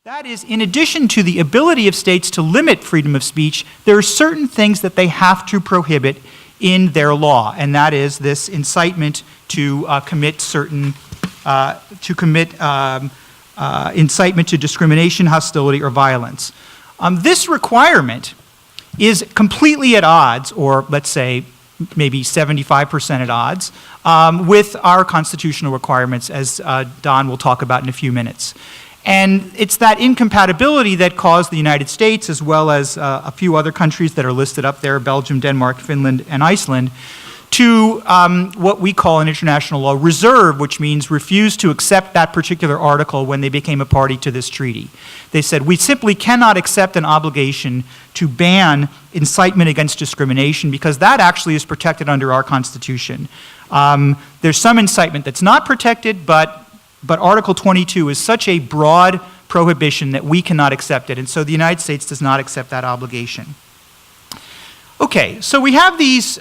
That is, in addition to the ability of states to limit freedom of speech, there are certain things that they have to prohibit in their law, and that is this incitement to incitement to discrimination, hostility, or violence. This requirement is completely at odds, or let's say maybe 75% at odds, with our constitutional requirements, as Don will talk about in a few minutes. And it's that incompatibility that caused the United States, as well as a few other countries that are listed up there, Belgium, Denmark, Finland, and Iceland, to what we call in international law reserve, which means refuse to accept that particular article when they became a party to this treaty. They said, we simply cannot accept an obligation to ban incitement against discrimination because that actually is protected under our Constitution. There's some incitement that's not protected, but Article 22 is such a broad prohibition that we cannot accept it, and so the United States does not accept that obligation. Okay, so we have these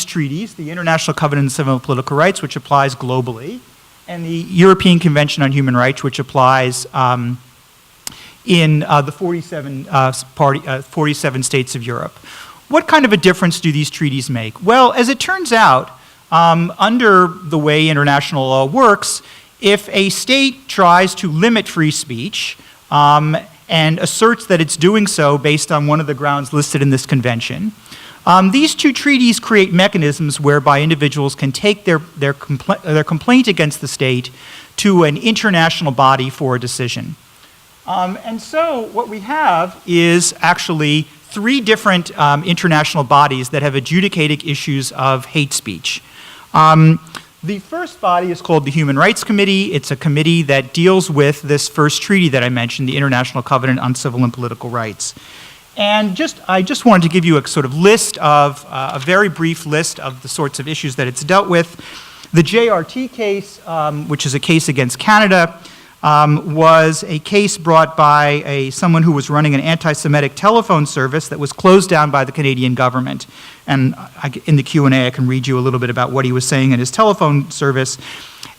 treaties, the International Covenant on Civil and Political Rights, which applies globally, and the European Convention on Human Rights, which applies in the 47 states of Europe. What kind of a difference do these treaties make? Well, as it turns out, under the way international law works, if a state tries to limit free speech and asserts that it's doing so based on one of the grounds listed in this convention, these two treaties create mechanisms whereby individuals can take their complaint against the state to an international body for a decision. And so what we have is actually 3 different international bodies that have adjudicated issues of hate speech. The first body is called the Human Rights Committee. It's a committee that deals with this first treaty that I mentioned, the International Covenant on Civil and Political Rights. And I just wanted to give you a sort of list of, a very brief list of the sorts of issues that it's dealt with. The JRT case, which is a case against Canada, was a case brought by someone who was running an anti-Semitic telephone service that was closed down by the Canadian government. And in the Q&A, I can read you a little bit about what he was saying in his telephone service.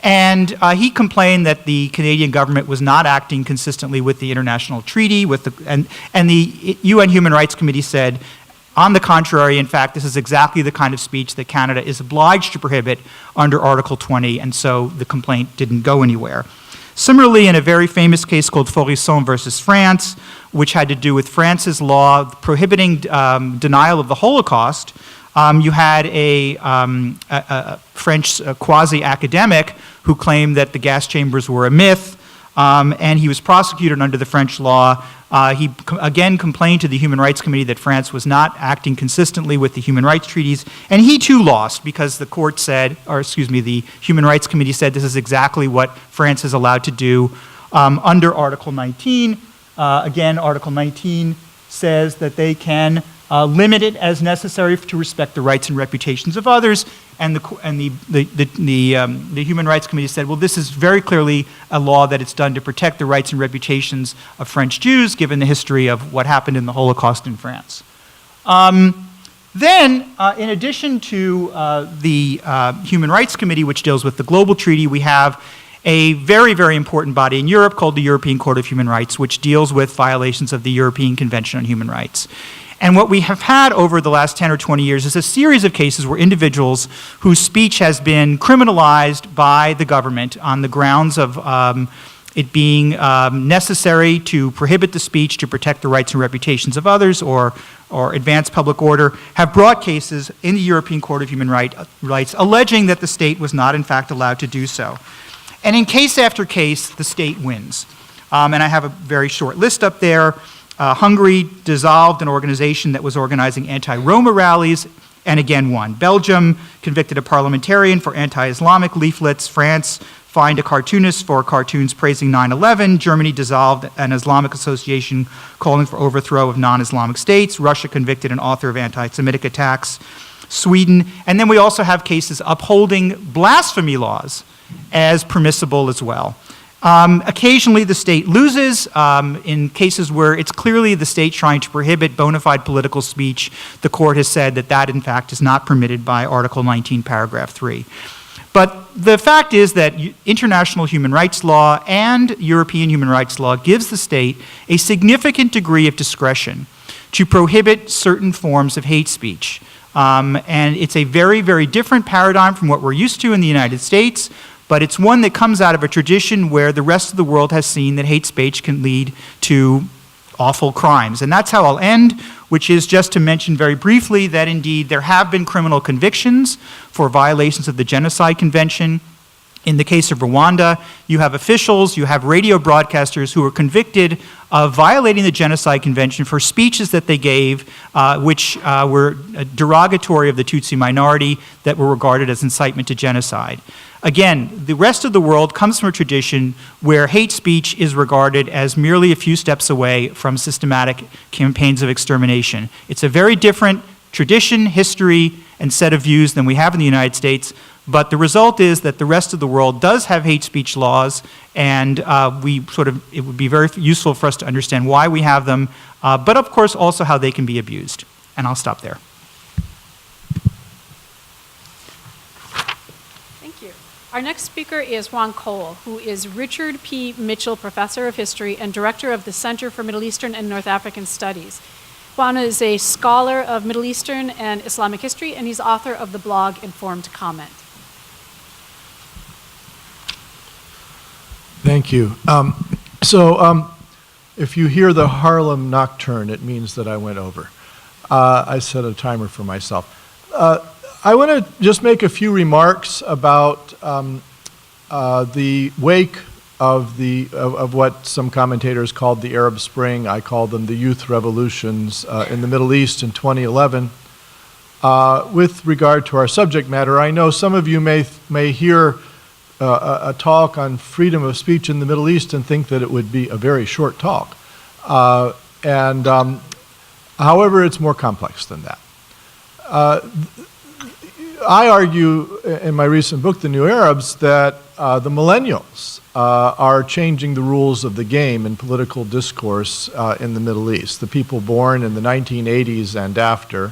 And he complained that the Canadian government was not acting consistently with the international treaty, and the UN Human Rights Committee said, on the contrary, in fact, this is exactly the kind of speech that Canada is obliged to prohibit under Article 20, and so the complaint didn't go anywhere. Similarly, in a very famous case called Forisson versus France, which had to do with France's law prohibiting denial of the Holocaust, you had a French quasi-academic who claimed that the gas chambers were a myth, and he was prosecuted under the French law. He again complained to the Human Rights Committee that France was not acting consistently with the human rights treaties, and he too lost because the court said, or excuse me, the Human Rights Committee said this is exactly what France is allowed to do under Article 19. Again, Article 19 says that they can limit it as necessary to respect the rights and reputations of others, and the Human Rights Committee said, well, this is very clearly a law that it's done to protect the rights and reputations of French Jews, given the history of what happened in the Holocaust in France. Then, in addition to the Human Rights Committee, which deals with the global treaty, we have a very, very important body in Europe called the European Court of Human Rights, which deals with violations of the European Convention on Human Rights. And what we have had over the last 10 or 20 years is a series of cases where individuals whose speech has been criminalized by the government on the grounds of it being necessary to prohibit the speech to protect the rights and reputations of others or advance public order, have brought cases in the European Court of Human Rights alleging that the state was not in fact allowed to do so. And in case after case, the state wins. And I have a very short list up there. Hungary dissolved an organization that was organizing anti-Roma rallies and again won. Belgium convicted a parliamentarian for anti-Islamic leaflets. France fined a cartoonist for cartoons praising 9/11. Germany dissolved an Islamic association calling for overthrow of non-Islamic states. Russia convicted an author of anti-Semitic attacks. Sweden. And then we also have cases upholding blasphemy laws as permissible as well. Occasionally the state loses in cases where it's clearly the state trying to prohibit bona fide political speech. The court has said that that in fact is not permitted by Article 19, paragraph 3. But the fact is that international human rights law and European human rights law gives the state a significant degree of discretion to prohibit certain forms of hate speech. And it's a very, very different paradigm from what we're used to in the United States, but it's one that comes out of a tradition where the rest of the world has seen that hate speech can lead to awful crimes. And that's how I'll end, which is just to mention very briefly that indeed there have been criminal convictions for violations of the Genocide Convention. In the case of Rwanda, you have officials, you have radio broadcasters who were convicted of violating the Genocide Convention for speeches that they gave, which were derogatory of the Tutsi minority that were regarded as incitement to genocide. Again, the rest of the world comes from a tradition where hate speech is regarded as merely a few steps away from systematic campaigns of extermination. It's a very different tradition, history, and set of views than we have in the United States. But the result is that the rest of the world does have hate speech laws, and it would be very useful for us to understand why we have them, but of course also how they can be abused. And I'll stop there. Thank you. Our next speaker is Juan Cole, who is Richard P. Mitchell Professor of History and Director of the Center for Middle Eastern and North African Studies. Juan is a scholar of Middle Eastern and Islamic history, and he's author of the blog Informed Comment. Thank you. If you hear the Harlem Nocturne, it means that I went over. I set a timer for myself. I want to just make a few remarks about the wake of what some commentators called the Arab Spring. I call them the youth revolutions in the Middle East in 2011. With regard to our subject matter, I know some of you may hear a talk on freedom of speech in the Middle East and think that it would be a very short talk. However, it's more complex than that. I argue in my recent book, The New Arabs, that the millennials are changing the rules of the game in political discourse in the Middle East. The people born in the 1980s and after,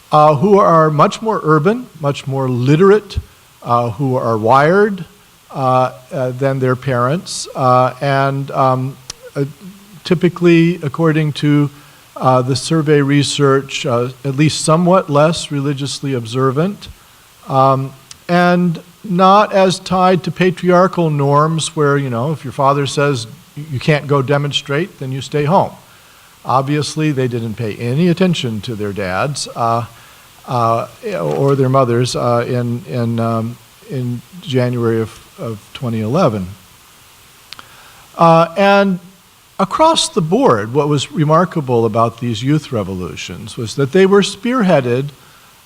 who are much more urban, much more literate, who are wired than their parents, and typically, according to the survey research, at least somewhat less religiously observant, and not as tied to patriarchal norms where, if your father says you can't go demonstrate, then you stay home. Obviously, they didn't pay any attention to their dads or their mothers in January of 2011. And across the board, what was remarkable about these youth revolutions was that they were spearheaded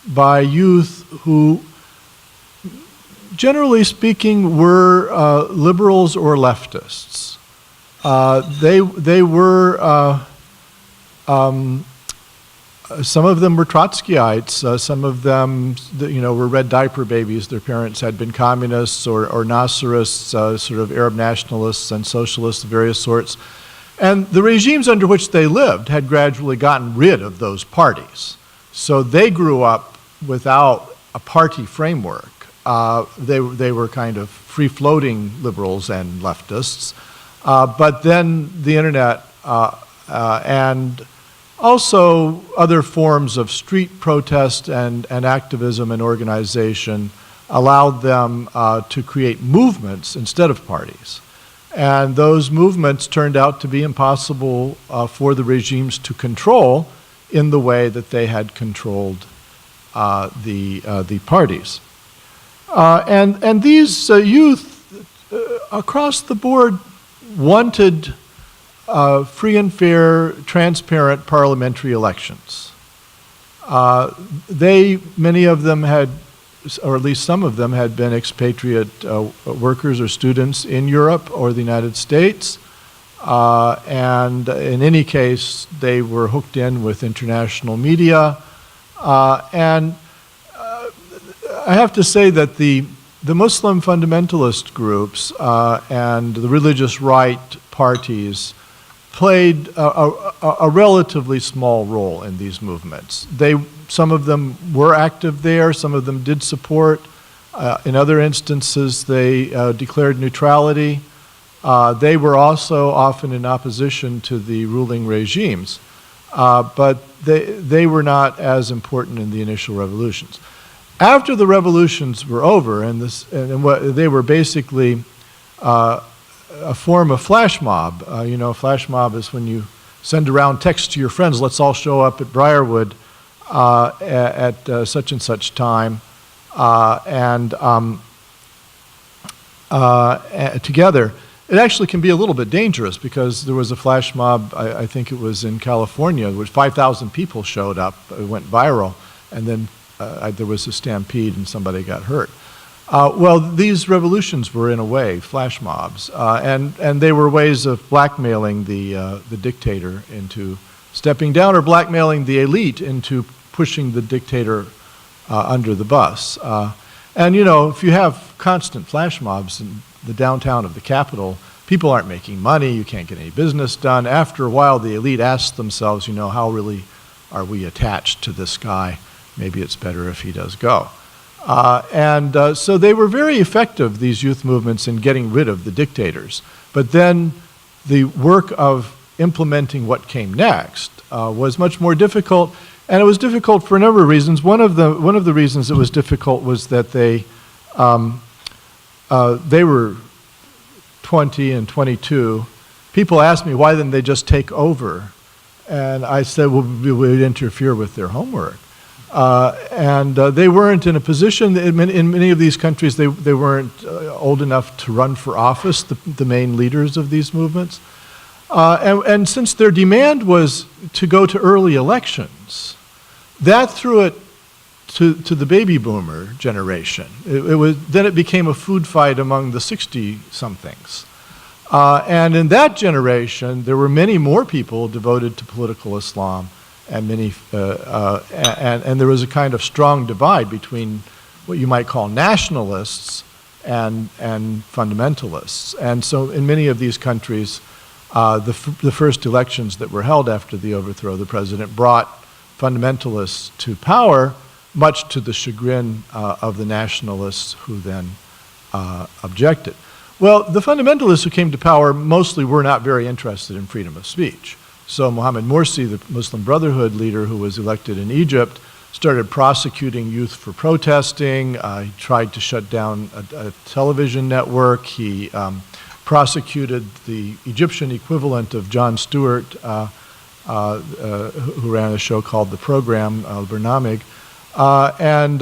by youth who, generally speaking, were liberals or leftists. They were some of them were Trotskyites. Some of them, were red diaper babies. Their parents had been communists or Nasserists, sort of Arab nationalists and socialists of various sorts. And the regimes under which they lived had gradually gotten rid of those parties. So they grew up without a party framework. They were kind of free-floating liberals and leftists. But then the internet and also other forms of street protest and activism and organization allowed them to create movements instead of parties. And those movements turned out to be impossible for the regimes to control in the way that they had controlled the parties. And these youth across the board wanted free and fair, transparent parliamentary elections. Many of them had, or at least some of them had been expatriate workers or students in Europe or the United States. And in any case, they were hooked in with international media. And I have to say that the Muslim fundamentalist groups and the religious right parties played a relatively small role in these movements. Some of them were active there, some of them did support In other instances, they declared neutrality. They were also often in opposition to the ruling regimes, but they were not as important in the initial revolutions. After the revolutions were over, they were basically a form of flash mob. Flash mob is when you send around text to your friends, let's all show up at Briarwood at such and such time, together. It actually can be a little bit dangerous because there was a flash mob, I think it was in California, where 5,000 people showed up. It went viral, and then there was a stampede and somebody got hurt. Well, these revolutions were, in a way, flash mobs, and they were ways of blackmailing the dictator into stepping down, or blackmailing the elite into pushing the dictator under the bus. And if you have constant flash mobs in the downtown of the capital, people aren't making money, you can't get any business done. After a while, the elite asks themselves, how really are we attached to this guy? Maybe it's better if he does go. So they were very effective, these youth movements, in getting rid of the dictators. But then the work of implementing what came next was much more difficult, and it was difficult for a number of reasons. One of the reasons it was difficult was that they were 20 and 22. People asked me, why didn't they just take over? And I said, well, we would interfere with their homework. They weren't in a position, in many of these countries, they weren't old enough to run for office, the main leaders of these movements. And since their demand was to go to early elections, that threw it to the baby boomer generation. Then it became a food fight among the 60-somethings. And in that generation, there were many more people devoted to political Islam, and and there was a kind of strong divide between what you might call nationalists and fundamentalists. And so in many of these countries, the first elections that were held after the overthrow of the president brought fundamentalists to power, much to the chagrin of the nationalists who then objected. Well, the fundamentalists who came to power mostly were not very interested in freedom of speech. So Mohammed Morsi, the Muslim Brotherhood leader who was elected in Egypt, started prosecuting youth for protesting. He tried to shut down a television network. He prosecuted the Egyptian equivalent of Jon Stewart, who ran a show called The Program, Al-Barnamij, and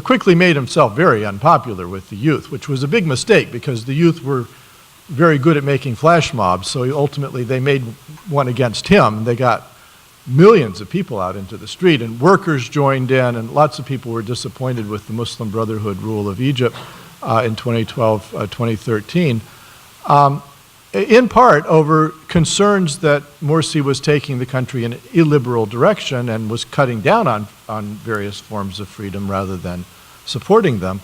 quickly made himself very unpopular with the youth, which was a big mistake because the youth were very good at making flash mobs, so ultimately they made one against him. They got millions of people out into the street, and workers joined in, and lots of people were disappointed with the Muslim Brotherhood rule of Egypt in 2012, 2013. In part over concerns that Morsi was taking the country in an illiberal direction and was cutting down on various forms of freedom rather than supporting them.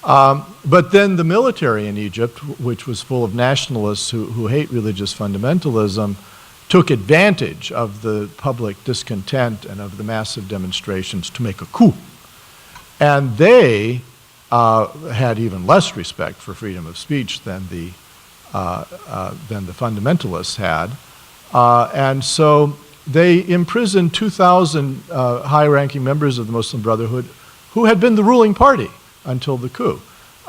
But then the military in Egypt, which was full of nationalists who hate religious fundamentalism, took advantage of the public discontent and of the massive demonstrations to make a coup. And they had even less respect for freedom of speech than the fundamentalists had. And so they imprisoned 2,000 high-ranking members of the Muslim Brotherhood who had been the ruling party until the coup.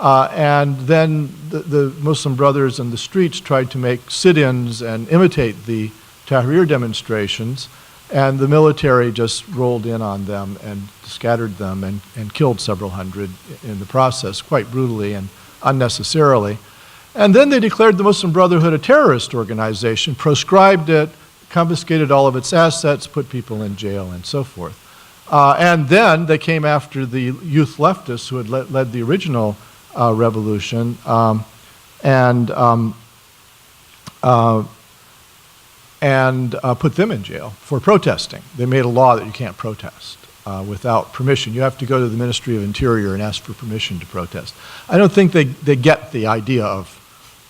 And then the Muslim Brothers in the streets tried to make sit-ins and imitate the Tahrir demonstrations, and the military just rolled in on them and scattered them and killed several hundred in the process, quite brutally and unnecessarily. And then they declared the Muslim Brotherhood a terrorist organization, proscribed it, confiscated all of its assets, put people in jail, and so forth. And then they came after the youth leftists who had led the original revolution and put them in jail for protesting. They made a law that you can't protest without permission. You have to go to the Ministry of Interior and ask for permission to protest. I don't think they get the idea of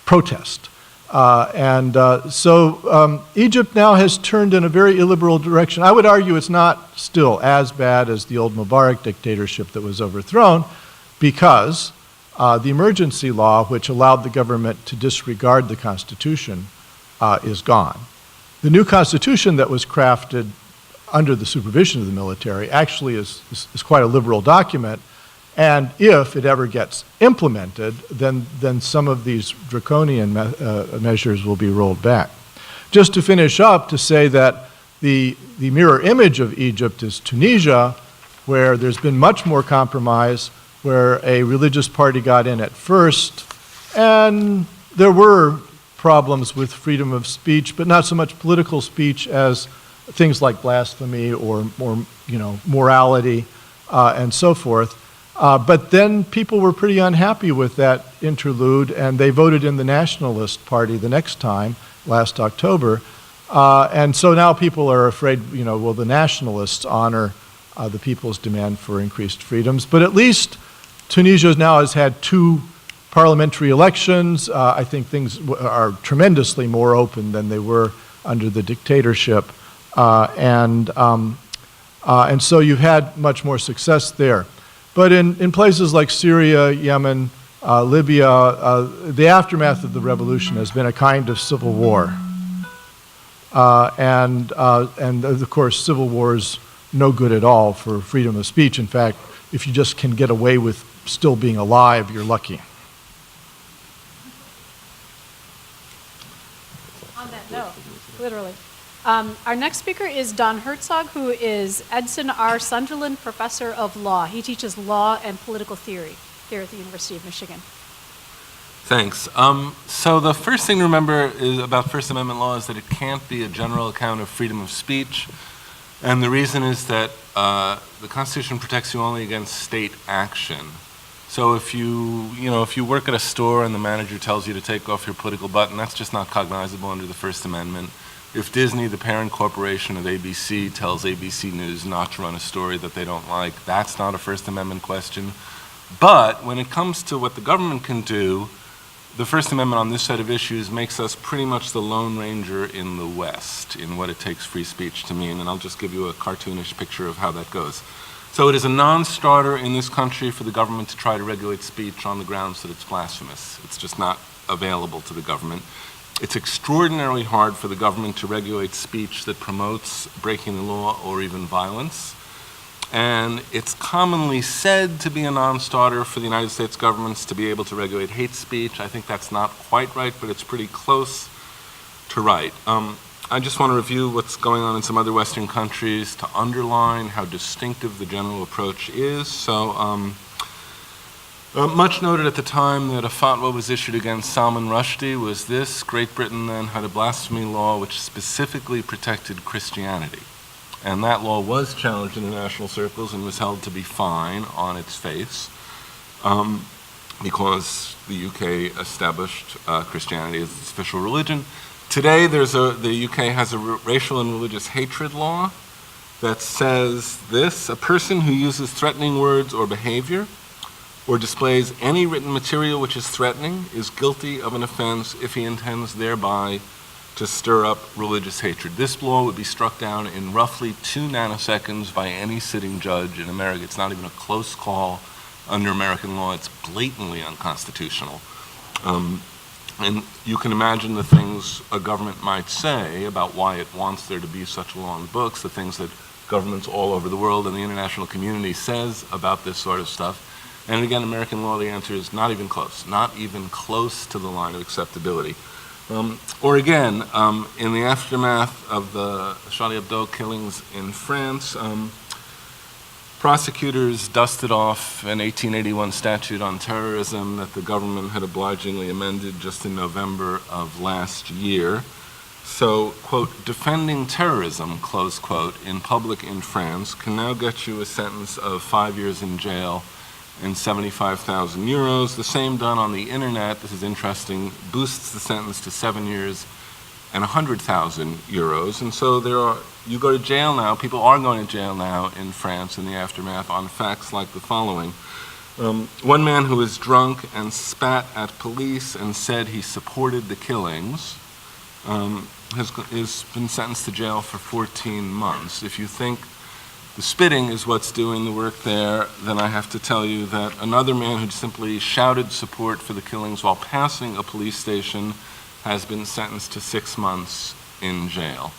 protest. So Egypt now has turned in a very illiberal direction. I would argue it's not still as bad as the old Mubarak dictatorship that was overthrown, because the emergency law, which allowed the government to disregard the Constitution, is gone. The new Constitution that was crafted under the supervision of the military actually is quite a liberal document, and if it ever gets implemented, then some of these draconian measures will be rolled back. Just to finish up, to say that the mirror image of Egypt is Tunisia, where there's been much more compromise, where a religious party got in at first, and there were problems with freedom of speech, but not so much political speech as things like blasphemy or morality and so forth. But then people were pretty unhappy with that interlude, and they voted in the Nationalist Party the next time, last October. And so now people are afraid, will the nationalists honor the people's demand for increased freedoms? But at least Tunisia now has had 2 parliamentary elections. I think things are tremendously more open than they were under the dictatorship. And so you've had much more success there. But in places like Syria, Yemen, Libya, the aftermath of the revolution has been a kind of civil war. And of course, civil war's no good at all for freedom of speech. In fact, if you just can get away with still being alive, you're lucky. On that note, literally. Our next speaker is Don Hertzog, who is Edson R. Sunderland Professor of Law. He teaches law and political theory here at the University of Michigan. Thanks. So the first thing to remember about First Amendment law is that it can't be a general account of freedom of speech. And the reason is that the Constitution protects you only against state action. So if you work at a store and the manager tells you to take off your political button, that's just not cognizable under the First Amendment. If Disney, the parent corporation of ABC, tells ABC News not to run a story that they don't like, that's not a First Amendment question. But when it comes to what the government can do, the First Amendment on this set of issues makes us pretty much the Lone Ranger in the West in what it takes free speech to mean, and I'll just give you a cartoonish picture of how that goes. So it is a non-starter in this country for the government to try to regulate speech on the grounds that it's blasphemous. It's just not available to the government. It's extraordinarily hard for the government to regulate speech that promotes breaking the law or even violence. And it's commonly said to be a non-starter for the United States governments to be able to regulate hate speech. I think that's not quite right, but it's pretty close to right. I just want to review what's going on in some other Western countries to underline how distinctive the general approach is. So, much noted at the time that a fatwa was issued against Salman Rushdie was this: Great Britain then had a blasphemy law which specifically protected Christianity. And that law was challenged in international circles and was held to be fine on its face because the UK established Christianity as its official religion. Today, the UK has a racial and religious hatred law that says this: a person who uses threatening words or behavior or displays any written material which is threatening is guilty of an offense if he intends thereby to stir up religious hatred. This law would be struck down in roughly 2 nanoseconds by any sitting judge in America. It's not even a close call under American law. It's blatantly unconstitutional. And you can imagine the things a government might say about why it wants there to be such long books, the things that governments all over the world and the international community says about this sort of stuff. And again, American law, the answer is not even close to the line of acceptability. Or again, in the aftermath of the Charlie Hebdo killings in France, prosecutors dusted off an 1881 statute on terrorism that the government had obligingly amended just in November of last year. So, quote, defending terrorism, close quote, in public in France can now get you a sentence of 5 years in jail and 75,000 euros. The same done on the internet, this is interesting, boosts the sentence to 7 years and 100,000 euros. And so you go to jail now, people are going to jail now in France in the aftermath on facts like the following. One man who was drunk and spat at police and said he supported the killings has been sentenced to jail for 14 months. If you think the spitting is what's doing the work there, then I have to tell you that another man who simply shouted support for the killings while passing a police station has been sentenced to 6 months in jail.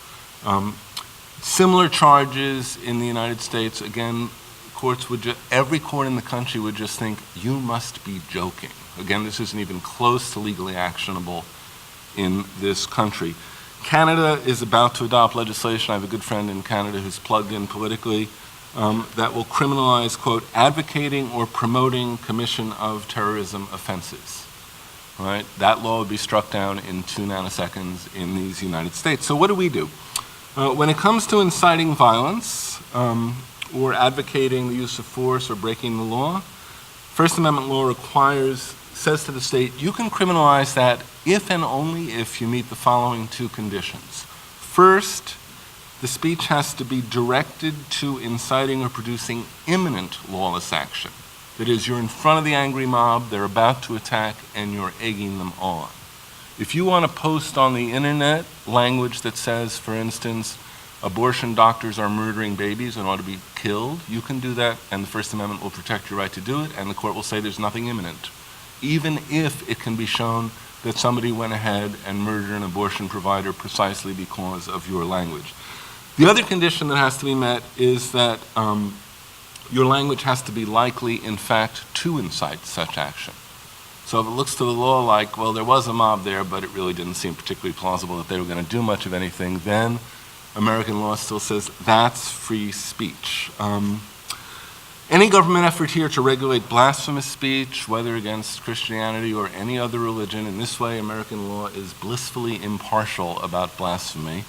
Similar charges in the United States, again, every court in the country would just think, you must be joking. Again, this isn't even close to legally actionable in this country. Canada is about to adopt legislation. I have a good friend in Canada who's plugged in politically that will criminalize, quote, advocating or promoting commission of terrorism offenses. Right? That law would be struck down in 2 nanoseconds in these United States. So what do we do? When it comes to inciting violence or advocating the use of force or breaking the law, First Amendment law says to the state, you can criminalize that if and only if you meet the following 2 conditions. First, the speech has to be directed to inciting or producing imminent lawless action. That is, you're in front of the angry mob, they're about to attack, and you're egging them on. If you want to post on the internet language that says, for instance, abortion doctors are murdering babies and ought to be killed, you can do that, and the First Amendment will protect your right to do it, and the court will say there's nothing imminent, even if it can be shown that somebody went ahead and murdered an abortion provider precisely because of your language. The other condition that has to be met is that your language has to be likely, in fact, to incite such action. So if it looks to the law like, well, there was a mob there, but it really didn't seem particularly plausible that they were going to do much of anything, then American law still says that's free speech. Any government effort here to regulate blasphemous speech, whether against Christianity or any other religion, in this way American law is blissfully impartial about blasphemy,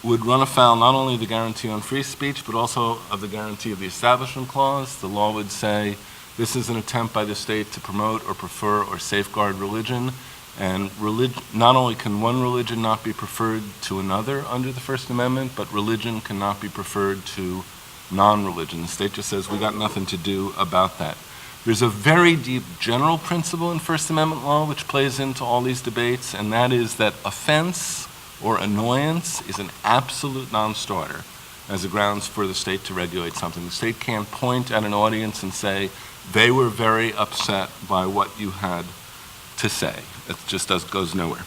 would run afoul not only of the guarantee on free speech, but also of the guarantee of the Establishment Clause. The law would say this is an attempt by the state to promote or prefer or safeguard religion, and not only can one religion not be preferred to another under the First Amendment, but religion cannot be preferred to non-religion. The state just says we got nothing to do about that. There's a very deep general principle in First Amendment law which plays into all these debates, and that is that offense or annoyance is an absolute non-starter as a grounds for the state to regulate something. The state can't point at an audience and say, they were very upset by what you had to say. It just goes nowhere.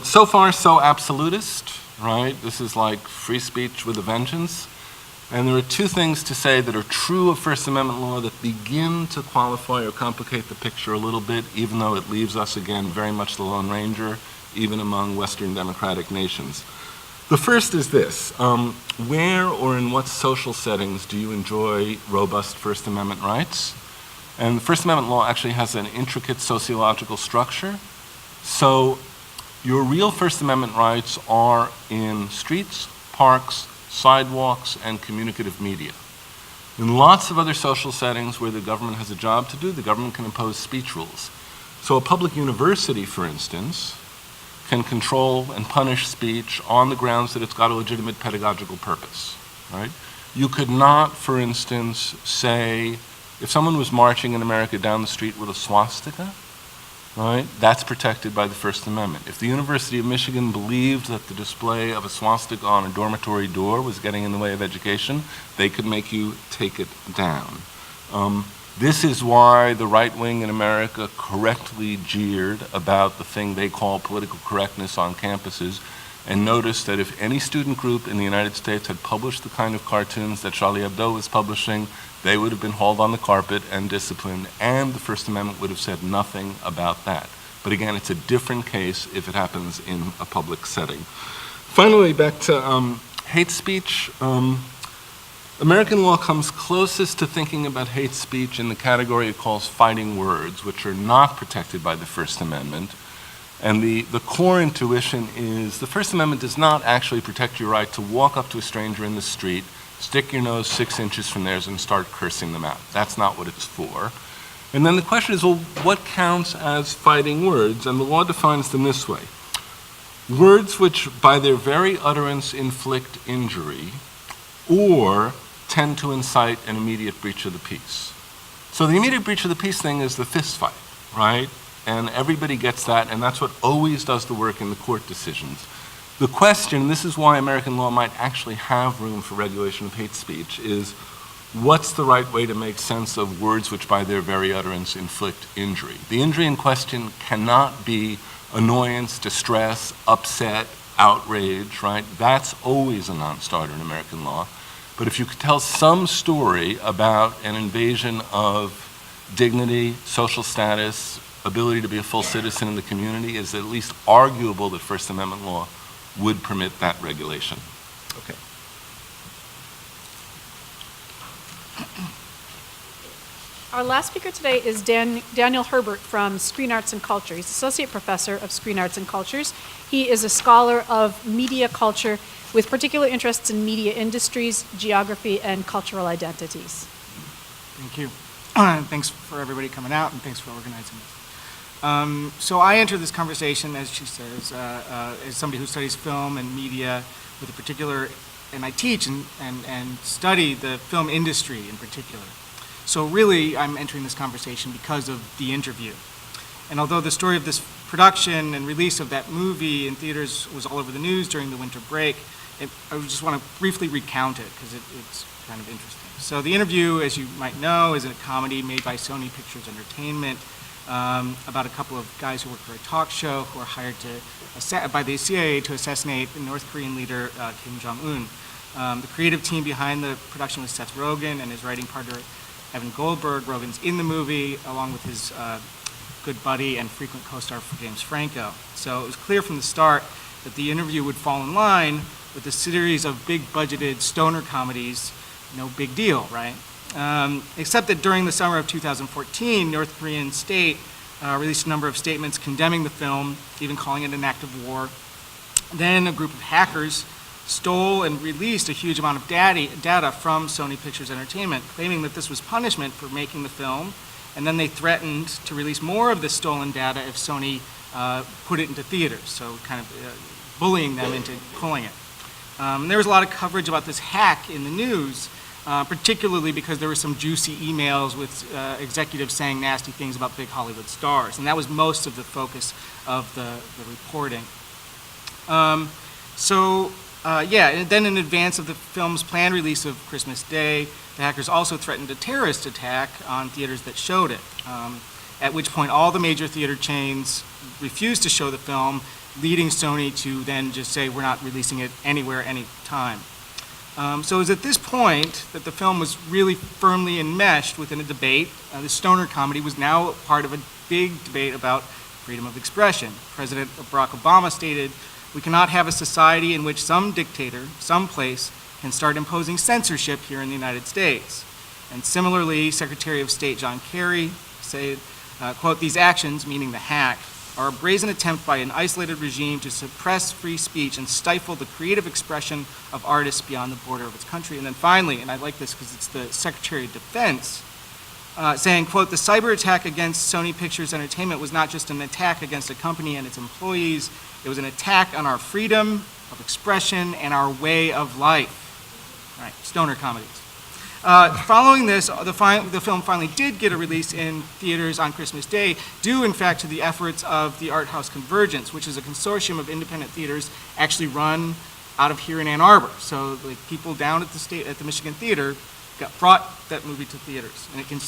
So far, so absolutist, right? This is like free speech with a vengeance. And there are 2 things to say that are true of First Amendment law that begin to qualify or complicate the picture a little bit, even though it leaves us, again, very much the Lone Ranger, even among Western democratic nations. The first is this. Where or in what social settings do you enjoy robust First Amendment rights? And the First Amendment law actually has an intricate sociological structure. So your real First Amendment rights are in streets, parks, sidewalks, and communicative media. In lots of other social settings where the government has a job to do, the government can impose speech rules. So a public university, for instance, can control and punish speech on the grounds that it's got a legitimate pedagogical purpose, right? You could not, for instance, say, if someone was marching in America down the street with a swastika, right, that's protected by the First Amendment. If the University of Michigan believed that the display of a swastika on a dormitory door was getting in the way of education, they could make you take it down. This is why the right wing in America correctly jeered about the thing they call political correctness on campuses, and noticed that if any student group in the United States had published the kind of cartoons that Charlie Hebdo was publishing, they would have been hauled on the carpet and disciplined, and the First Amendment would have said nothing about that. But again, it's a different case if it happens in a public setting. Finally, back to hate speech. American law comes closest to thinking about hate speech in the category it calls fighting words, which are not protected by the First Amendment. And the core intuition is the First Amendment does not actually protect your right to walk up to a stranger in the street, stick your nose 6 inches from theirs, and start cursing them out. That's not what it's for. And then the question is, well, what counts as fighting words? And the law defines them this way. Words which by their very utterance inflict injury or tend to incite an immediate breach of the peace. So the immediate breach of the peace thing is the fist fight, right? And everybody gets that, and that's what always does the work in the court decisions. The question, and this is why American law might actually have room for regulation of hate speech, is what's the right way to make sense of words which by their very utterance inflict injury? The injury in question cannot be annoyance, distress, upset, outrage, right? That's always a non-starter in American law. But if you could tell some story about an invasion of dignity, social status, ability to be a full citizen in the community, is at least arguable that First Amendment law would permit that regulation. Okay. Our last speaker today is Daniel Herbert from Screen Arts and Culture. He's Associate Professor of Screen Arts and Cultures. He is a scholar of media culture with particular interests in media industries, geography, and cultural identities. Thank you. Thanks for everybody coming out, and thanks for organizing this. So I enter this conversation, as she says, as somebody who studies film and media with a particular, and I teach and study the film industry in particular. So really, I'm entering this conversation because of the interview. And although the story of this production and release of that movie in theaters was all over the news during the winter break, I just want to briefly recount it because it's kind of interesting. So the interview, as you might know, is a comedy made by Sony Pictures Entertainment about a couple of guys who work for a talk show who are hired by the CIA to assassinate the North Korean leader Kim Jong-un. The creative team behind the production was Seth Rogen and his writing partner Evan Goldberg. Rogen's in the movie, along with his good buddy and frequent co-star James Franco. So it was clear from the start that the interview would fall in line with a series of big-budgeted stoner comedies, no big deal, right? Except that during the summer of 2014, North Korean state released a number of statements condemning the film, even calling it an act of war. Then a group of hackers stole and released a huge amount of data from Sony Pictures Entertainment, claiming that this was punishment for making the film, and then they threatened to release more of this stolen data if Sony put it into theaters, so kind of bullying them into pulling it. There was a lot of coverage about this hack in the news, particularly because there were some juicy emails with executives saying nasty things about big Hollywood stars, and that was most of the focus of the reporting. And then in advance of the film's planned release of Christmas Day, the hackers also threatened a terrorist attack on theaters that showed it, at which point all the major theater chains refused to show the film, leading Sony to then just say, we're not releasing it anywhere, anytime. So it was at this point that the film was really firmly enmeshed within a debate. The stoner comedy was now part of a big debate about freedom of expression. President Barack Obama stated, "We cannot have a society in which some dictator, someplace, can start imposing censorship here in the United States." And similarly, Secretary of State John Kerry said, quote, "These actions," meaning the hack, "are a brazen attempt by an isolated regime to suppress free speech and stifle the creative expression of artists beyond the border of its country." And then finally, and I like this because it's the Secretary of Defense, saying, quote, "The cyber attack against Sony Pictures Entertainment was not just an attack against a company and its employees, it was an attack on our freedom of expression and our way of life." Right, stoner comedies. Following this, the film finally did get a release in theaters on Christmas Day, due in fact to the efforts of the Art House Convergence, which is a consortium of independent theaters actually run out of here in Ann Arbor. So like people down at the Michigan Theater brought that movie to theaters, and it can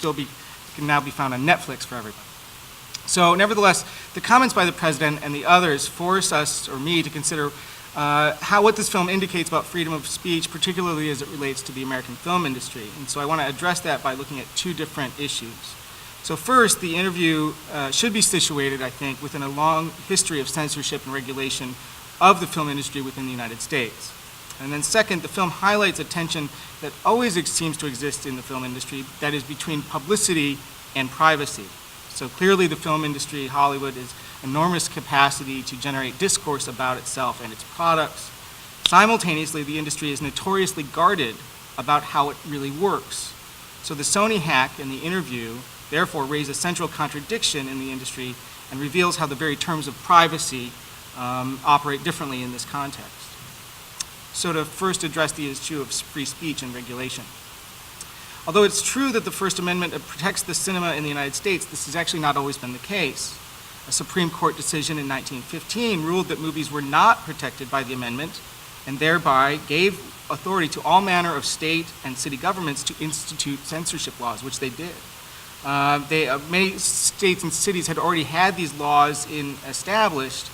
now be found on Netflix for everybody. So nevertheless, the comments by the president and the others force us, or me, to consider what this film indicates about freedom of speech, particularly as it relates to the American film industry. And so I want to address that by looking at two different issues. So first, the interview should be situated, I think, within a long history of censorship and regulation of the film industry within the United States. And then second, the film highlights a tension that always seems to exist in the film industry, that is between publicity and privacy. So clearly the film industry, Hollywood, is enormous capacity to generate discourse about itself and its products. Simultaneously, the industry is notoriously guarded about how it really works. So the Sony hack and the interview therefore raise a central contradiction in the industry and reveals how the very terms of privacy operate differently in this context. So to first address the issue of free speech and regulation. Although it's true that the First Amendment protects the cinema in the United States, this has actually not always been the case. A Supreme Court decision in 1915 ruled that movies were not protected by the amendment and thereby gave authority to all manner of state and city governments to institute censorship laws, which they did. Many states and cities had already had these laws established,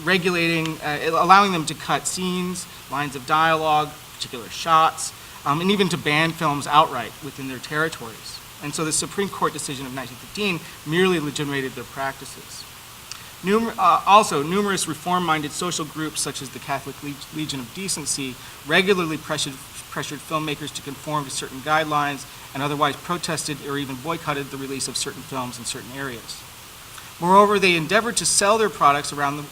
regulating, allowing them to cut scenes, lines of dialogue, particular shots, and even to ban films outright within their territories. And so the Supreme Court decision of 1915 merely legitimated their practices. Also, numerous reform-minded social groups, such as the Catholic Legion of Decency, regularly pressured filmmakers to conform to certain guidelines and otherwise protested or even boycotted the release of certain films in certain areas. Moreover, they endeavored to sell their products around the,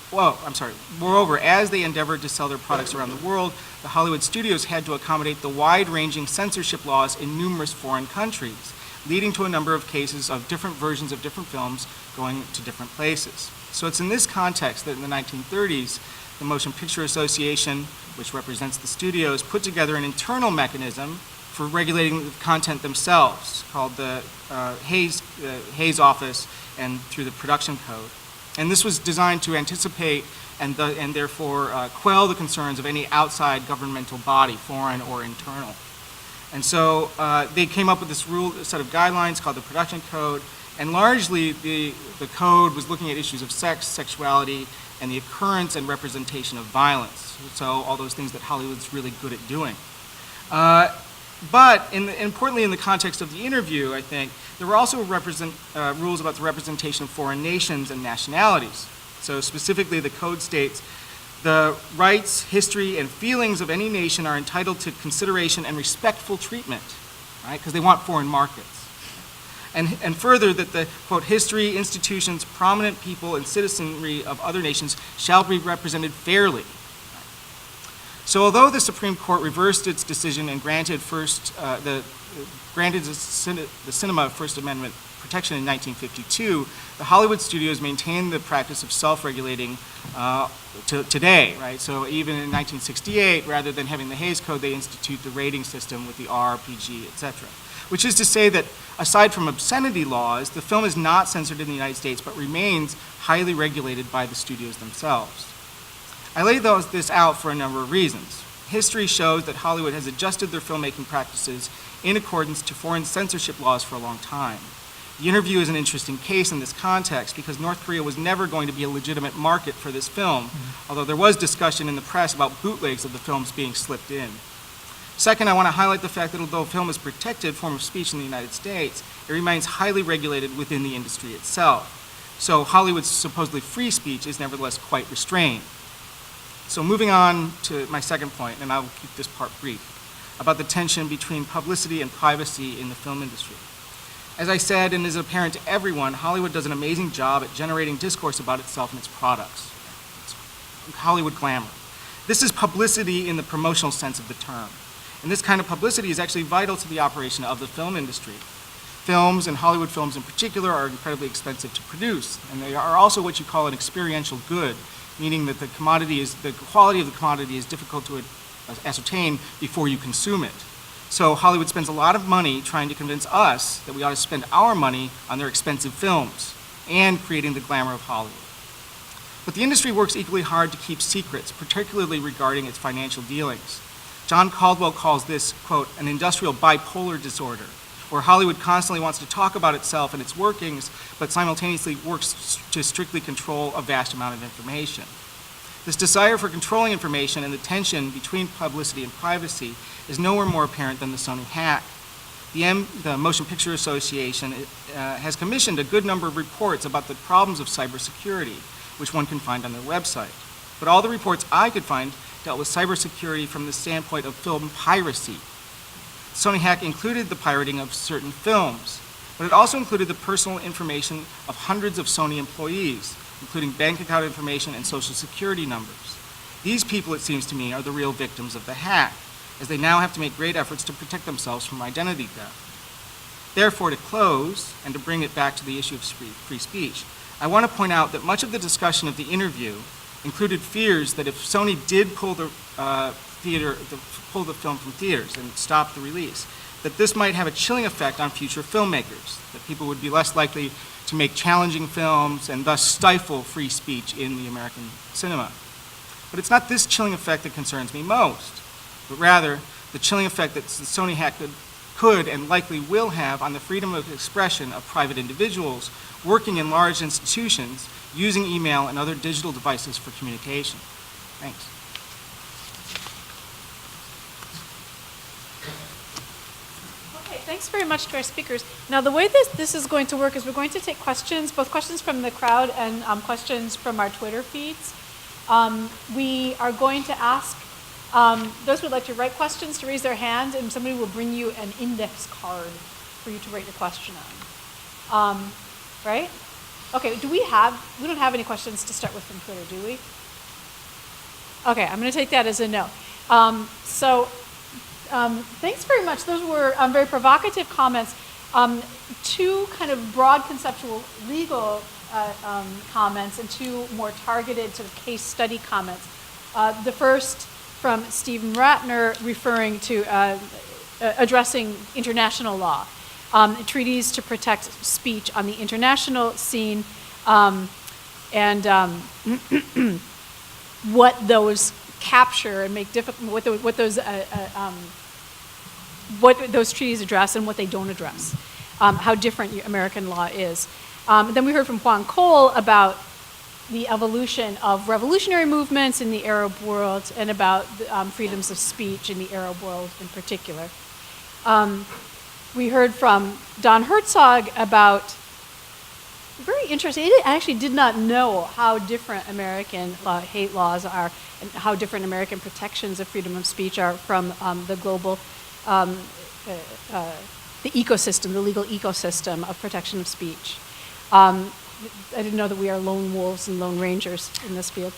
Moreover, as they endeavored to sell their products around the world, the Hollywood studios had to accommodate the wide-ranging censorship laws in numerous foreign countries, leading to a number of cases of different versions of different films going to different places. So it's in this context that in the 1930s, the Motion Picture Association, which represents the studios, put together an internal mechanism for regulating the content themselves, called the Hayes Office, and through the Production Code. And this was designed to anticipate and therefore quell the concerns of any outside governmental body, foreign or internal. And so they came up with this set of guidelines called the Production Code, and largely the code was looking at issues of sex, sexuality, and the occurrence and representation of violence. So all those things that Hollywood's really good at doing. But importantly in the context of the interview, I think, there were also rules about the representation of foreign nations and nationalities. So specifically the code states, the rights, history, and feelings of any nation are entitled to consideration and respectful treatment, right? Because they want foreign markets. And further, that the, quote, history, institutions, prominent people, and citizenry of other nations shall be represented fairly. So although the Supreme Court reversed its decision and granted the cinema First Amendment protection in 1952, the Hollywood studios maintained the practice of self-regulating to today, right? So even in 1968, rather than having the Hayes Code, they institute the rating system with the R, PG, etc. Which is to say that aside from obscenity laws, the film is not censored in the United States, but remains highly regulated by the studios themselves. I lay this out for a number of reasons. History shows that Hollywood has adjusted their filmmaking practices in accordance to foreign censorship laws for a long time. The interview is an interesting case in this context because North Korea was never going to be a legitimate market for this film, although there was discussion in the press about bootlegs of the films being slipped in. Second, I want to highlight the fact that although film is a protected form of speech in the United States, it remains highly regulated within the industry itself. So Hollywood's supposedly free speech is nevertheless quite restrained. So moving on to my second point, and I will keep this part brief, about the tension between publicity and privacy in the film industry. As I said, and is apparent to everyone, Hollywood does an amazing job at generating discourse about itself and its products. It's Hollywood glamour. This is publicity in the promotional sense of the term. And this kind of publicity is actually vital to the operation of the film industry. Films, and Hollywood films in particular, are incredibly expensive to produce, and they are also what you call an experiential good, meaning that the quality of the commodity is difficult to ascertain before you consume it. So Hollywood spends a lot of money trying to convince us that we ought to spend our money on their expensive films and creating the glamour of Hollywood. But the industry works equally hard to keep secrets, particularly regarding its financial dealings. John Caldwell calls this, quote, an industrial bipolar disorder, where Hollywood constantly wants to talk about itself and its workings, but simultaneously works to strictly control a vast amount of information. This desire for controlling information and the tension between publicity and privacy is nowhere more apparent than the Sony hack. The Motion Picture Association has commissioned a good number of reports about the problems of cybersecurity, which one can find on their website. But all the reports I could find dealt with cybersecurity from the standpoint of film piracy. Sony hack included the pirating of certain films, but it also included the personal information of hundreds of Sony employees, including bank account information and social security numbers. These people, it seems to me, are the real victims of the hack, as they now have to make great efforts to protect themselves from identity theft. Therefore, to close, and to bring it back to the issue of free speech, I want to point out that much of the discussion of the interview included fears that if Sony did pull the film from theaters and stop the release, that this might have a chilling effect on future filmmakers, that people would be less likely to make challenging films and thus stifle free speech in the American cinema. But it's not this chilling effect that concerns me most, but rather the chilling effect that the Sony hack could and likely will have on the freedom of expression of private individuals working in large institutions using email and other digital devices for communication. Thanks. Okay, thanks very much to our speakers. Now, the way this is going to work is we're going to take questions, both questions from the crowd and questions from our Twitter feeds. We are going to ask those who would like to write questions to raise their hand, and somebody will bring you an index card for you to write your question on. Right? Okay, we don't have any questions to start with from Twitter, do we? Okay, I'm going to take that as a no. Thanks very much. Those were very provocative comments. Two kind of broad conceptual legal comments and two more targeted sort of case study comments. The first from Stephen Ratner referring to addressing international law, treaties to protect speech on the international scene, and what those capture and make difficult, what those treaties address and what they don't address, how different American law is. Then we heard from Juan Cole about the evolution of revolutionary movements in the Arab world and about freedoms of speech in the Arab world in particular. We heard from Don Hertzog about, very interesting, I actually did not know how different American hate laws are and how different American protections of freedom of speech are from the global, the ecosystem, the legal ecosystem of protection of speech. I didn't know that we are lone wolves and lone rangers in this field.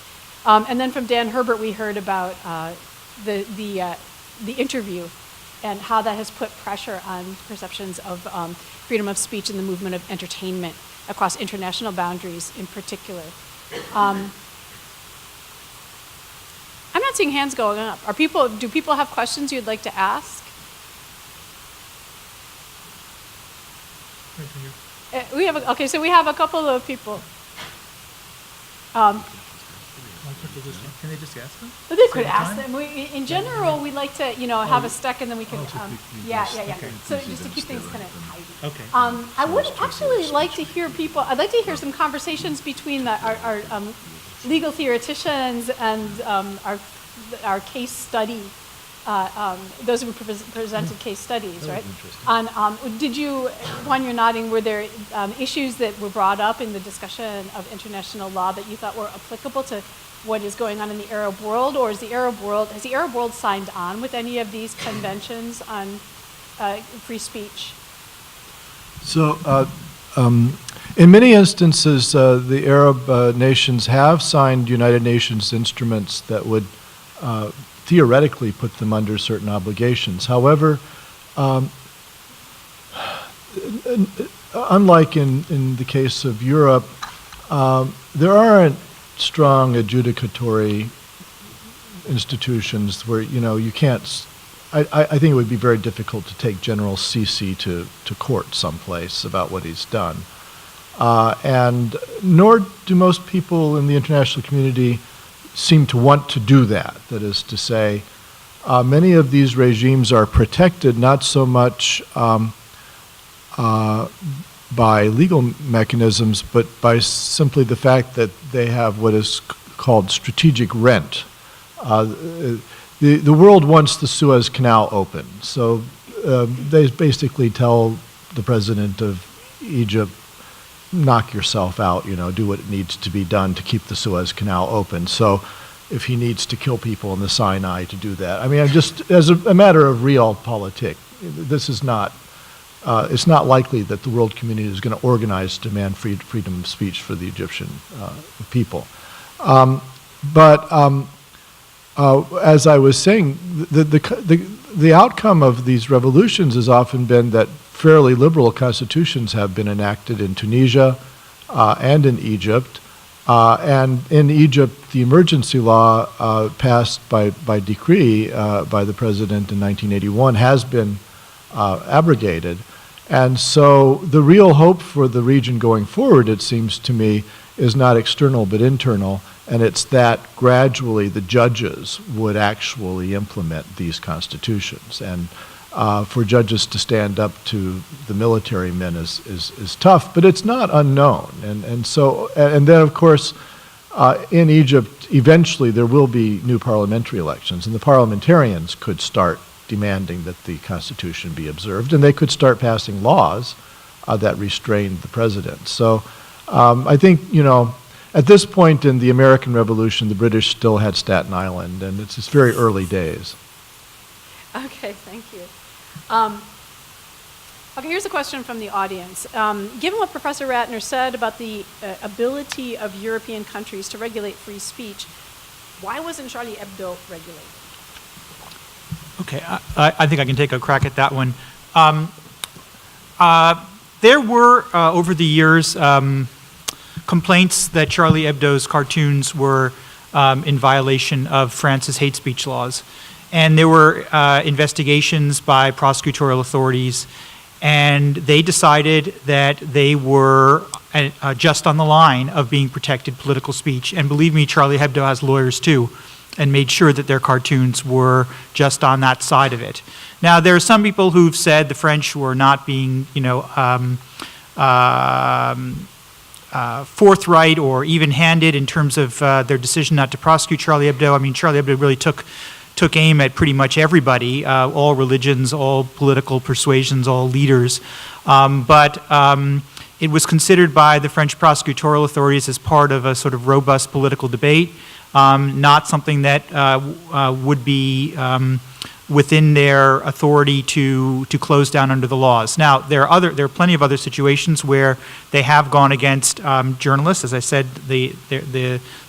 And then from Dan Herbert, we heard about the interview and how that has put pressure on perceptions of freedom of speech in the movement of entertainment across international boundaries in particular. I'm not seeing hands going up. Do people have questions you'd like to ask? So we have a couple of people. Can they just ask them? But they could ask them. In general, we like to, have a stack and then we can, yeah. So just to keep things kind of tidy. Okay. I would actually like to hear I'd like to hear some conversations between our legal theoreticians and our case study, those who presented case studies, right? Did you, Juan, you're nodding, were there issues that were brought up in the discussion of international law that you thought were applicable to what is going on in the Arab world, or has the Arab world signed on with any of these conventions on free speech? So, in many instances, the Arab nations have signed United Nations instruments that would theoretically put them under certain obligations. However, unlike in the case of Europe, there aren't strong adjudicatory institutions where, you can't, I think it would be very difficult to take General Sisi to court someplace about what he's done. And nor do most people in the international community seem to want to do that. That is to say, many of these regimes are protected not so much by legal mechanisms, but by simply the fact that they have what is called strategic rent. The world wants the Suez Canal open, so they basically tell the president of Egypt, knock yourself out, do what needs to be done to keep the Suez Canal open. So if he needs to kill people in the Sinai to do that. I mean, just as a matter of realpolitik, this is not, it's not likely that the world community is going to organize to demand freedom of speech for the Egyptian people. As I was saying, the outcome of these revolutions has often been that fairly liberal constitutions have been enacted in Tunisia and in Egypt. And in Egypt, the emergency law passed by decree by the president in 1981 has been abrogated. And so the real hope for the region going forward, it seems to me, is not external but internal, and it's that gradually the judges would actually implement these constitutions. And for judges to stand up to the military men is tough, but it's not unknown. And then, of course, in Egypt, eventually there will be new parliamentary elections, and the parliamentarians could start demanding that the Constitution be observed, and they could start passing laws that restrained the president. So I think, at this point in the American Revolution, the British still had Staten Island, and it's very early days. Okay, thank you. Okay, here's a question from the audience. Given what Professor Ratner said about the ability of European countries to regulate free speech, why wasn't Charlie Hebdo regulated? Okay, I think I can take a crack at that one. There were, over the years, complaints that Charlie Hebdo's cartoons were in violation of France's hate speech laws. And there were investigations by prosecutorial authorities, and they decided that they were just on the line of being protected political speech. And believe me, Charlie Hebdo has lawyers too, and made sure that their cartoons were just on that side of it. Now, there are some people who've said the French were not being, forthright or even-handed in terms of their decision not to prosecute Charlie Hebdo. I mean, Charlie Hebdo really took aim at pretty much everybody, all religions, all political persuasions, all leaders. But it was considered by the French prosecutorial authorities as part of a sort of robust political debate, not something that would be within their authority to close down under the laws. Now, there are plenty of other situations where they have gone against journalists. As I said,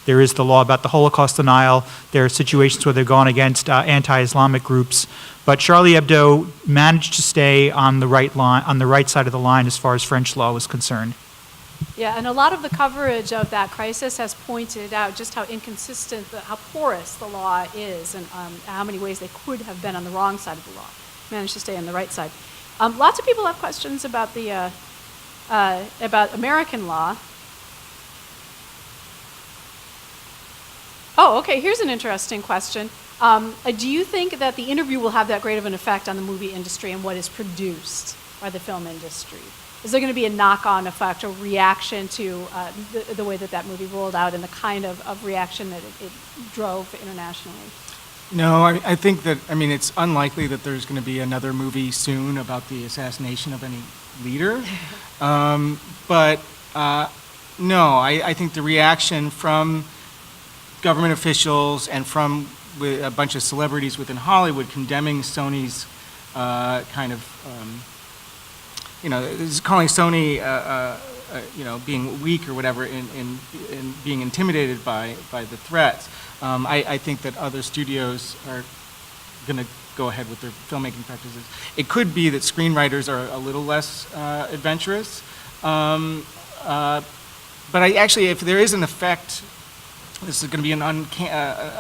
there is the law about the Holocaust denial. There are situations where they've gone against anti-Islamic groups. But Charlie Hebdo managed to stay on the right line, on the right side of the line as far as French law was concerned. Yeah, and a lot of the coverage of that crisis has pointed out just how inconsistent, how porous the law is, and how many ways they could have been on the wrong side of the law. Managed to stay on the right side. Lots of people have questions about the about American law. Oh, okay. Here's an interesting question. Do you think that the interview will have that great of an effect on the movie industry and what is produced by the film industry? Is there going to be a knock-on effect or reaction to the way that movie rolled out and the kind of reaction that it drove internationally? No, I think that, it's unlikely that there's going to be another movie soon about the assassination of any leader. But no, I think the reaction from government officials and from a bunch of celebrities within Hollywood condemning Sony's calling Sony, being weak or whatever, in being intimidated by the threats. I think that other studios are going to go ahead with their filmmaking practices. It could be that screenwriters are a little less adventurous, but if there is an effect, this is going to be a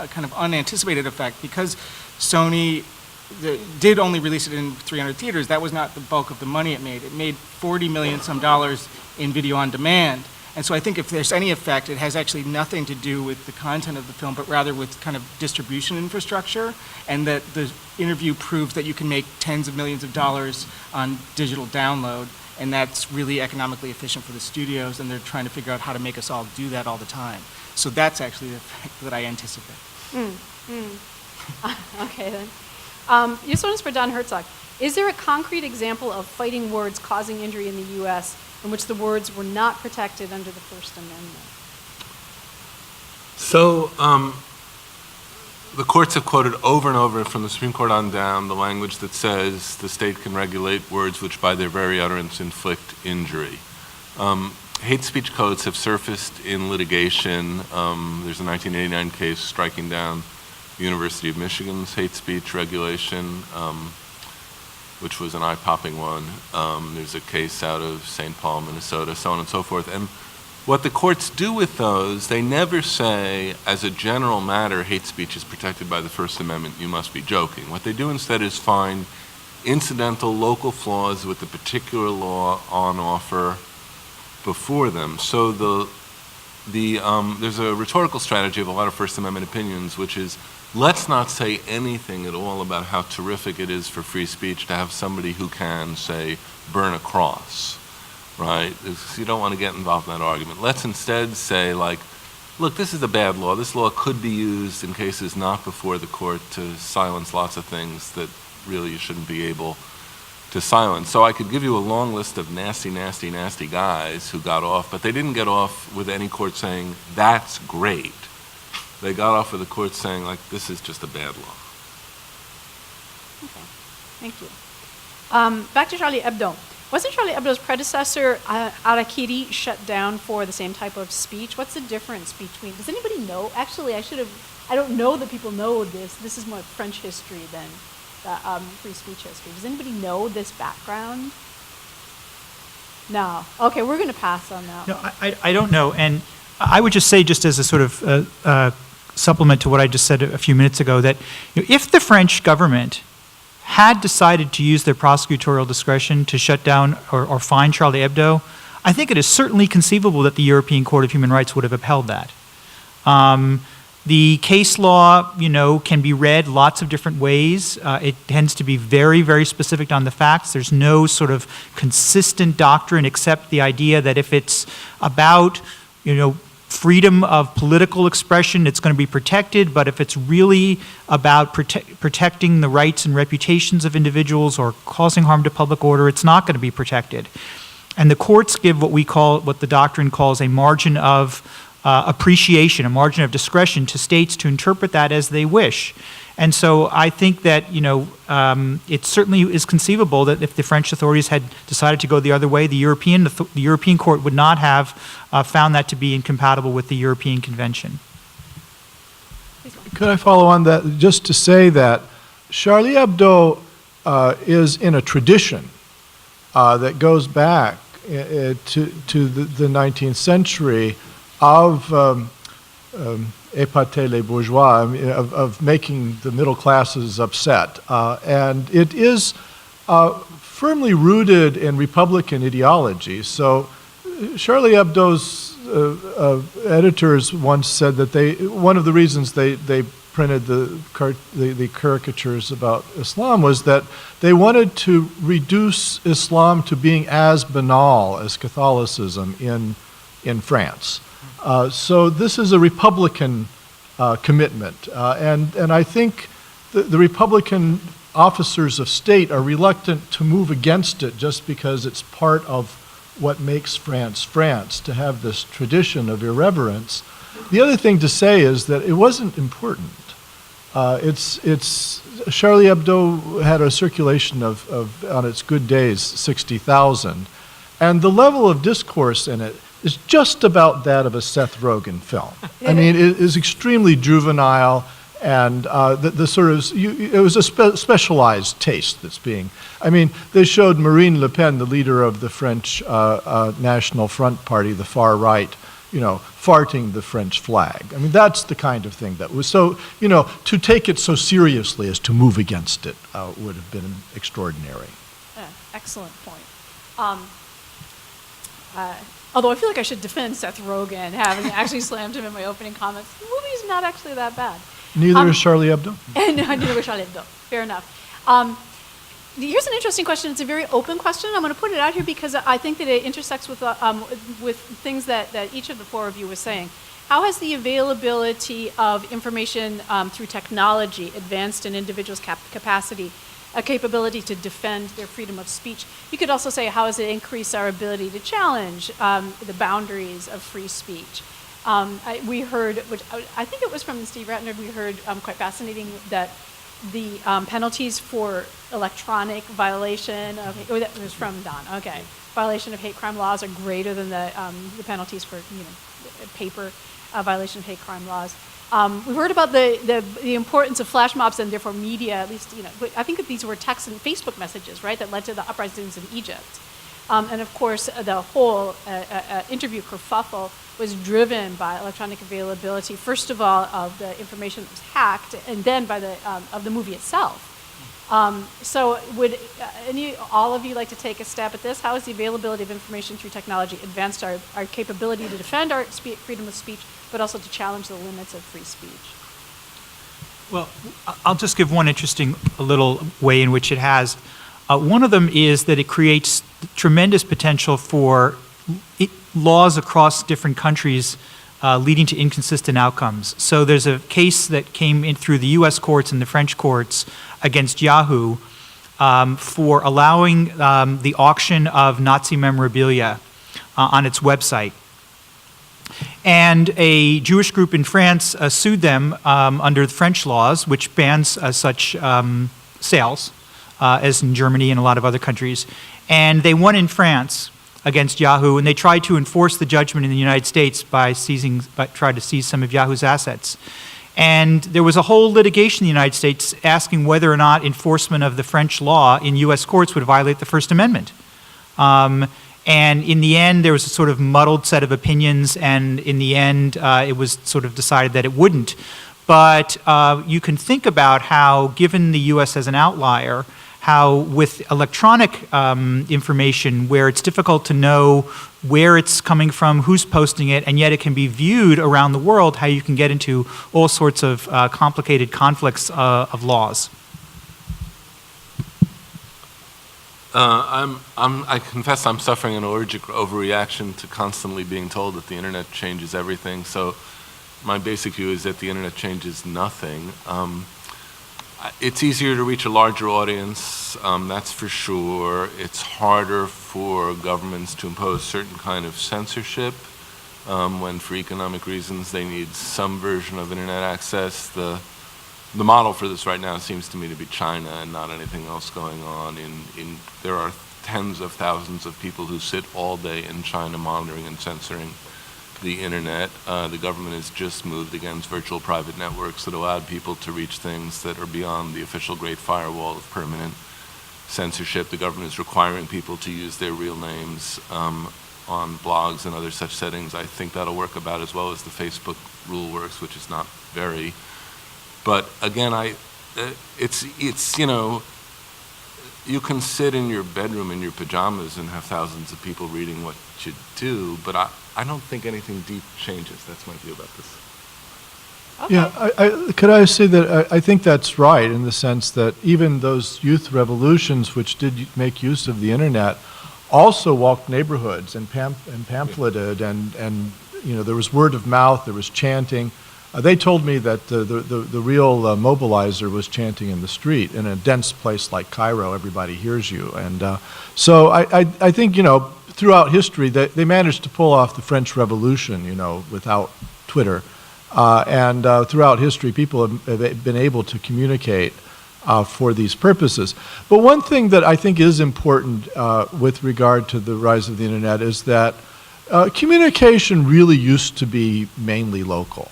kind of unanticipated effect, because Sony did only release it in 300 theaters. That was not the bulk of the money it made. It made $40 million some in video on demand. And so I think if there's any effect, it has actually nothing to do with the content of the film, but rather with kind of distribution infrastructure, and that the interview proves that you can make tens of millions of dollars on digital download, and that's really economically efficient for the studios, and they're trying to figure out how to make us all do that all the time. So that's actually the effect that I anticipate. Okay, then. This one is for Don Hertzog. Is there a concrete example of fighting words causing injury in the U.S. in which the words were not protected under the First Amendment? So the courts have quoted over and over from the Supreme Court on down the language that says the state can regulate words which by their very utterance inflict injury. Hate speech codes have surfaced in litigation. There's a 1989 case striking down the University of Michigan's hate speech regulation, which was an eye-popping one. There's a case out of St. Paul, Minnesota, so on and so forth. And what the courts do with those, they never say, as a general matter, hate speech is protected by the First Amendment, you must be joking. What they do instead is find incidental local flaws with the particular law on offer before them. So there's a rhetorical strategy of a lot of First Amendment opinions, which is, let's not say anything at all about how terrific it is for free speech to have somebody who can, say, burn a cross, right? You don't want to get involved in that argument. Let's instead say, like, look, this is a bad law. This law could be used in cases not before the court to silence lots of things that really you shouldn't be able to silence. So I could give you a long list of nasty, nasty, nasty guys who got off, but they didn't get off with any court saying, that's great. They got off with the court saying, like, this is just a bad law. Okay, thank you. Back to Charlie Hebdo. Wasn't Charlie Hebdo's predecessor, Arakiri, shut down for the same type of speech? What's the difference between, does anybody know? Actually, I don't know that people know this. This is more French history than free speech history. Does anybody know this background? No. Okay, we're going to pass on that. No, I don't know. And I would just say, just as a sort of supplement to what I just said a few minutes ago, that if the French government had decided to use their prosecutorial discretion to shut down or fine Charlie Hebdo, I think it is certainly conceivable that the European Court of Human Rights would have upheld that. The case law, can be read lots of different ways. It tends to be very, very specific on the facts. There's no sort of consistent doctrine except the idea that if it's about, freedom of political expression, it's going to be protected, but if it's really about protecting the rights and reputations of individuals or causing harm to public order, it's not going to be protected. And the courts give what the doctrine calls a margin of appreciation, a margin of discretion to states to interpret that as they wish. And so I think that, it certainly is conceivable that if the French authorities had decided to go the other way, the European Court would not have found that to be incompatible with the European Convention. Could I follow on that just to say that Charlie Hebdo is in a tradition that goes back to the 19th century of épater les bourgeois, of making the middle classes upset. And it is firmly rooted in Republican ideology. So Charlie Hebdo's editors once said that one of the reasons they printed the caricatures about Islam was that they wanted to reduce Islam to being as banal as Catholicism in France. So this is a Republican commitment, and I think the Republican officers of state are reluctant to move against it just because it's part of what makes France France, to have this tradition of irreverence. The other thing to say is that it wasn't important. Charlie Hebdo had a circulation of on its good days, 60,000, and the level of discourse in it is just about that of a Seth Rogen film. I mean, it is extremely juvenile, and the sort of, it was a specialized taste that's being, they showed Marine Le Pen, the leader of the French National Front Party, the far right, farting the French flag. That's the kind of thing that was so, to take it so seriously as to move against it would have been extraordinary. Excellent point. Although I feel like I should defend Seth Rogen, having actually slammed him in my opening comments. The movie's not actually that bad. Neither is Charlie Hebdo? No, neither is Charlie Hebdo. Fair enough. Here's an interesting question. It's a very open question. I'm going to put it out here because I think that it intersects with things that each of the four of you was saying. How has the availability of information through technology advanced an individual's capability to defend their freedom of speech? You could also say, how has it increased our ability to challenge the boundaries of free speech? We heard, which I think it was from Steve Ratner, we heard quite fascinating that the penalties for electronic violation of, that was from Don, okay. Violation of hate crime laws are greater than the penalties for, paper violation of hate crime laws. We heard about the importance of flash mobs and therefore media, at least, I think that these were text and Facebook messages, right, that led to the uprisings in Egypt. And of course, the whole interview kerfuffle was driven by electronic availability, first of all, of the information that was hacked, and then by of the movie itself. So would all of you like to take a stab at this? How has the availability of information through technology advanced our capability to defend our freedom of speech, but also to challenge the limits of free speech? Well, I'll just give one interesting little way in which it has. One of them is that it creates tremendous potential for laws across different countries leading to inconsistent outcomes. So there's a case that came in through the US courts and the French courts against Yahoo for allowing the auction of Nazi memorabilia on its website. And a Jewish group in France sued them under the French laws, which bans such sales, as in Germany and a lot of other countries. And they won in France against Yahoo, and they tried to enforce the judgment in the United States by tried to seize some of Yahoo's assets. And there was a whole litigation in the United States asking whether or not enforcement of the French law in US courts would violate the First Amendment. And in the end, there was a sort of muddled set of opinions, and in the end, it was sort of decided that it wouldn't. But you can think about how, given the US as an outlier, how with electronic information where it's difficult to know where it's coming from, who's posting it, and yet it can be viewed around the world, how you can get into all sorts of complicated conflicts of laws. I confess I'm suffering an allergic overreaction to constantly being told that the internet changes everything. So my basic view is that the internet changes nothing. It's easier to reach a larger audience, that's for sure. It's harder for governments to impose certain kind of censorship when, for economic reasons, they need some version of internet access. The model for this right now seems to me to be China and not anything else going on. There are tens of thousands of people who sit all day in China monitoring and censoring the internet. The government has just moved against virtual private networks that allowed people to reach things that are beyond the official Great Firewall of permanent censorship. The government is requiring people to use their real names on blogs and other such settings. I think that'll work about as well as the Facebook rule works, which is not very. But again, it's you know, you can sit in your bedroom in your pajamas and have thousands of people reading what you do, but I don't think anything deep changes. That's my view about this. Okay. Yeah, could I say that I think that's right in the sense that even those youth revolutions which did make use of the internet also walked neighborhoods and pamphleted and you know, there was word of mouth, there was chanting. They told me that the real mobilizer was chanting in the street. In a dense place like Cairo, everybody hears you. And so I think, you know, throughout history, they managed to pull off the French Revolution, you know, without Twitter. And throughout history, people have been able to communicate for these purposes. But one thing that I think is important with regard to the rise of the internet is that communication really used to be mainly local.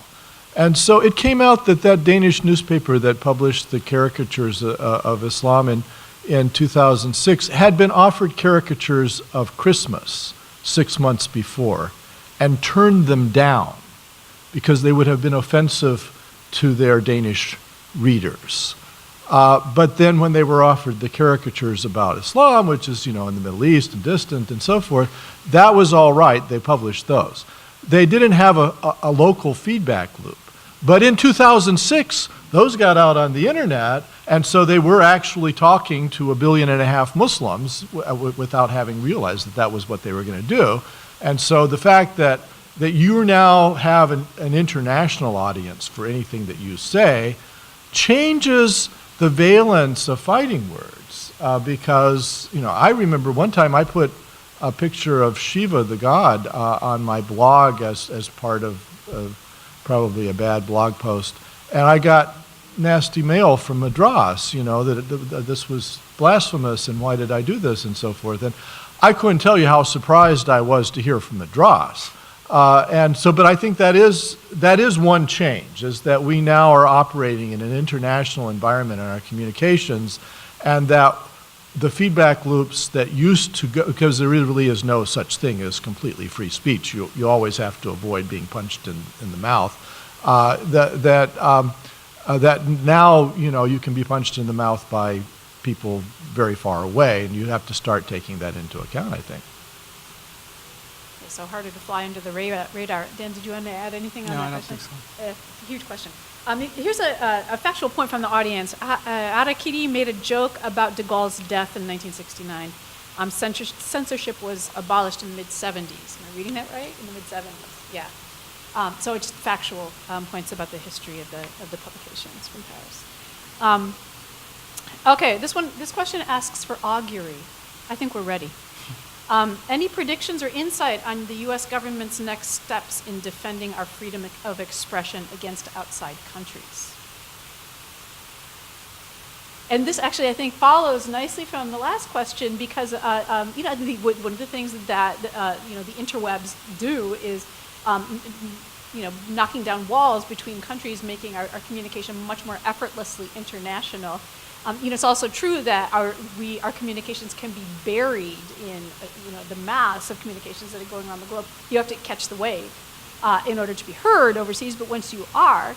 And so it came out that Danish newspaper that published the caricatures of Islam in 2006 had been offered caricatures of Christmas 6 months before and turned them down because they would have been offensive to their Danish readers. But then when they were offered the caricatures about Islam, which is, you know, in the Middle East and distant and so forth, that was all right. They published those. They didn't have a local feedback loop. But in 2006, those got out on the internet, and so they were actually talking to 1.5 billion Muslims without having realized that that was what they were going to do. And so the fact that you now have an international audience for anything that you say changes the valence of fighting words. Because, you know, I remember one time I put a picture of Shiva, the god, on my blog as part of probably a bad blog post, and I got nasty mail from Madras, you know, that this was blasphemous and why did I do this and so forth. And I couldn't tell you how surprised I was to hear from Madras. And so, but I think that is one change, is that we now are operating in an international environment in our communications, and that the feedback loops that used to go, because there really is no such thing as completely free speech. You always have to avoid being punched in the mouth. That now, you know, you can be punched in the mouth by people very far away, and you have to start taking that into account, I think. It's so harder to fly under the radar. Dan, did you want to add anything on No, that I don't question? think so. Huge question. Here's a factual point from the audience. Arakiri made a joke about de Gaulle's death in 1969. Censorship was abolished in the mid-70s. Am I reading that right? In the mid-70s, yeah. So it's just factual points about the history of the publications from Paris. Okay, this question asks for augury. I think we're ready. Any predictions or insight on the U.S. government's next steps in defending our freedom of expression against outside countries? And this actually, I think, follows nicely from the last question because, I think one of the things that, the interwebs do is, knocking down walls between countries, making our communication much more effortlessly international. It's also true that our communications can be buried in, the mass of communications that are going around the globe. You have to catch the wave in order to be heard overseas, but once you are,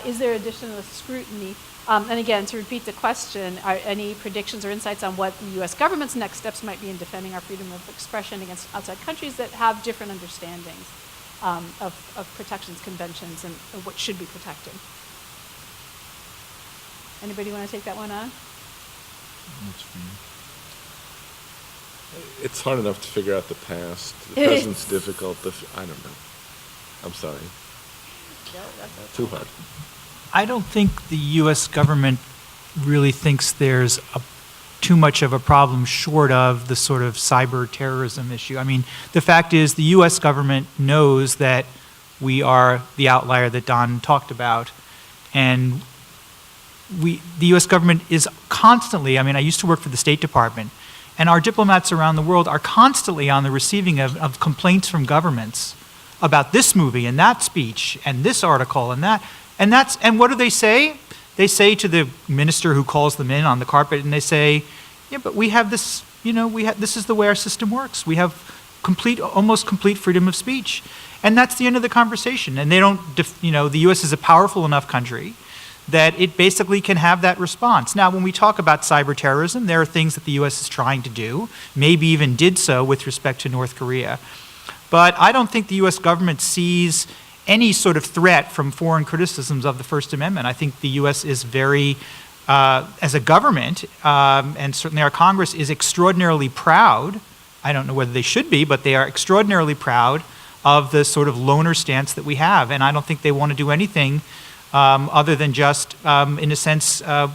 is there additional scrutiny? And again, to repeat the question, are any predictions or insights on what the U.S. government's next steps might be in defending our freedom of expression against outside countries that have different understandings of protections, conventions, and what should be protected? Anybody want to take that one on? It's hard enough to figure out the past. The present's difficult. I don't know. I'm sorry. No, that's Too hard. I don't think the U.S. government really thinks there's too much of a problem short of the sort of cyber terrorism issue. I mean, the fact is the U.S. government knows that we are the outlier that Don talked about, and the U.S. government is constantly, I used to work for the State Department, and our diplomats around the world are constantly on the receiving of complaints from governments about this movie and that speech and this article and that. And what do they say? They say to the minister who calls them in on the carpet, and they say, yeah, but we have this, this is the way our system works. We have almost complete freedom of speech. And that's the end of the conversation. And they don't, the U.S. is a powerful enough country that it basically can have that response. Now, when we talk about cyber terrorism, there are things that the U.S. is trying to do, maybe even did so with respect to North Korea. But I don't think the U.S. government sees any sort of threat from foreign criticisms of the First Amendment. I think the U.S. is very, as a government, and certainly our Congress is extraordinarily proud, I don't know whether they should be, but they are extraordinarily proud of the sort of loner stance that we have. And I don't think they want to do anything other than just, in a sense, wave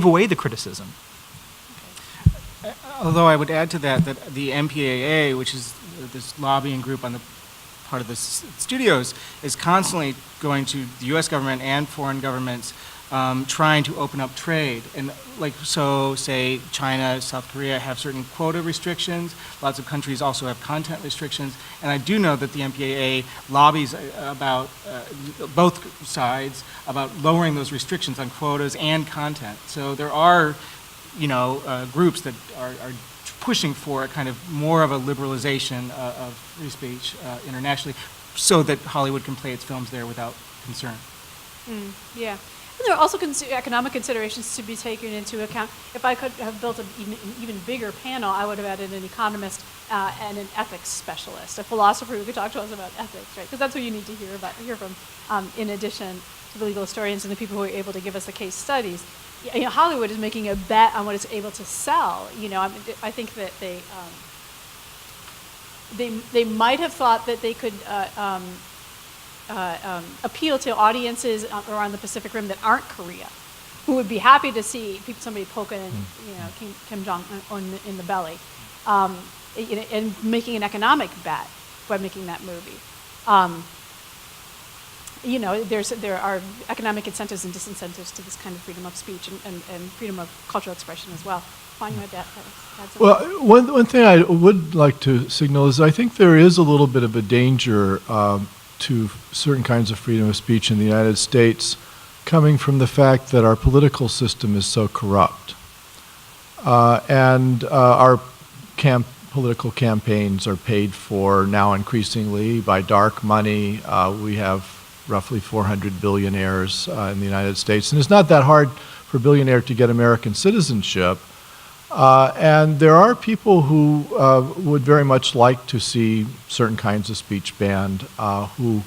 away the criticism. Although I would add to that the MPAA, which is this lobbying group on the part of the studios, is constantly going to the U.S. government and foreign governments trying to open up trade. And say China, South Korea have certain quota restrictions. Lots of countries also have content restrictions. And I do know that the MPAA lobbies about both sides about lowering those restrictions on quotas and content. So there are groups that are pushing for a kind of more of a liberalization of free speech internationally so that Hollywood can play its films there without concern. Yeah. And there are also economic considerations to be taken into account. If I could have built an even bigger panel, I would have added an economist and an ethics specialist, a philosopher who could talk to us about ethics, right? Because that's what you need to hear from, in addition to the legal historians and the people who are able to give us the case studies. Hollywood is making a bet on what it's able to sell. I think that they might have thought that they could appeal to audiences around the Pacific Rim that aren't Korea, who would be happy to see somebody poking, Kim Jong-un in the belly, and making an economic bet by making that movie. There are economic incentives and disincentives to this kind of freedom of speech and freedom of cultural expression as well. Juan, you want to add something? Well, one thing I would like to signal is I think there is a little bit of a danger to certain kinds of freedom of speech in the United States coming from the fact that our political system is so corrupt. And our political campaigns are paid for now increasingly by dark money. We have roughly 400 billionaires in the United States. And it's not that hard for a billionaire to get American citizenship. And there are people who would very much like to see certain kinds of speech banned, who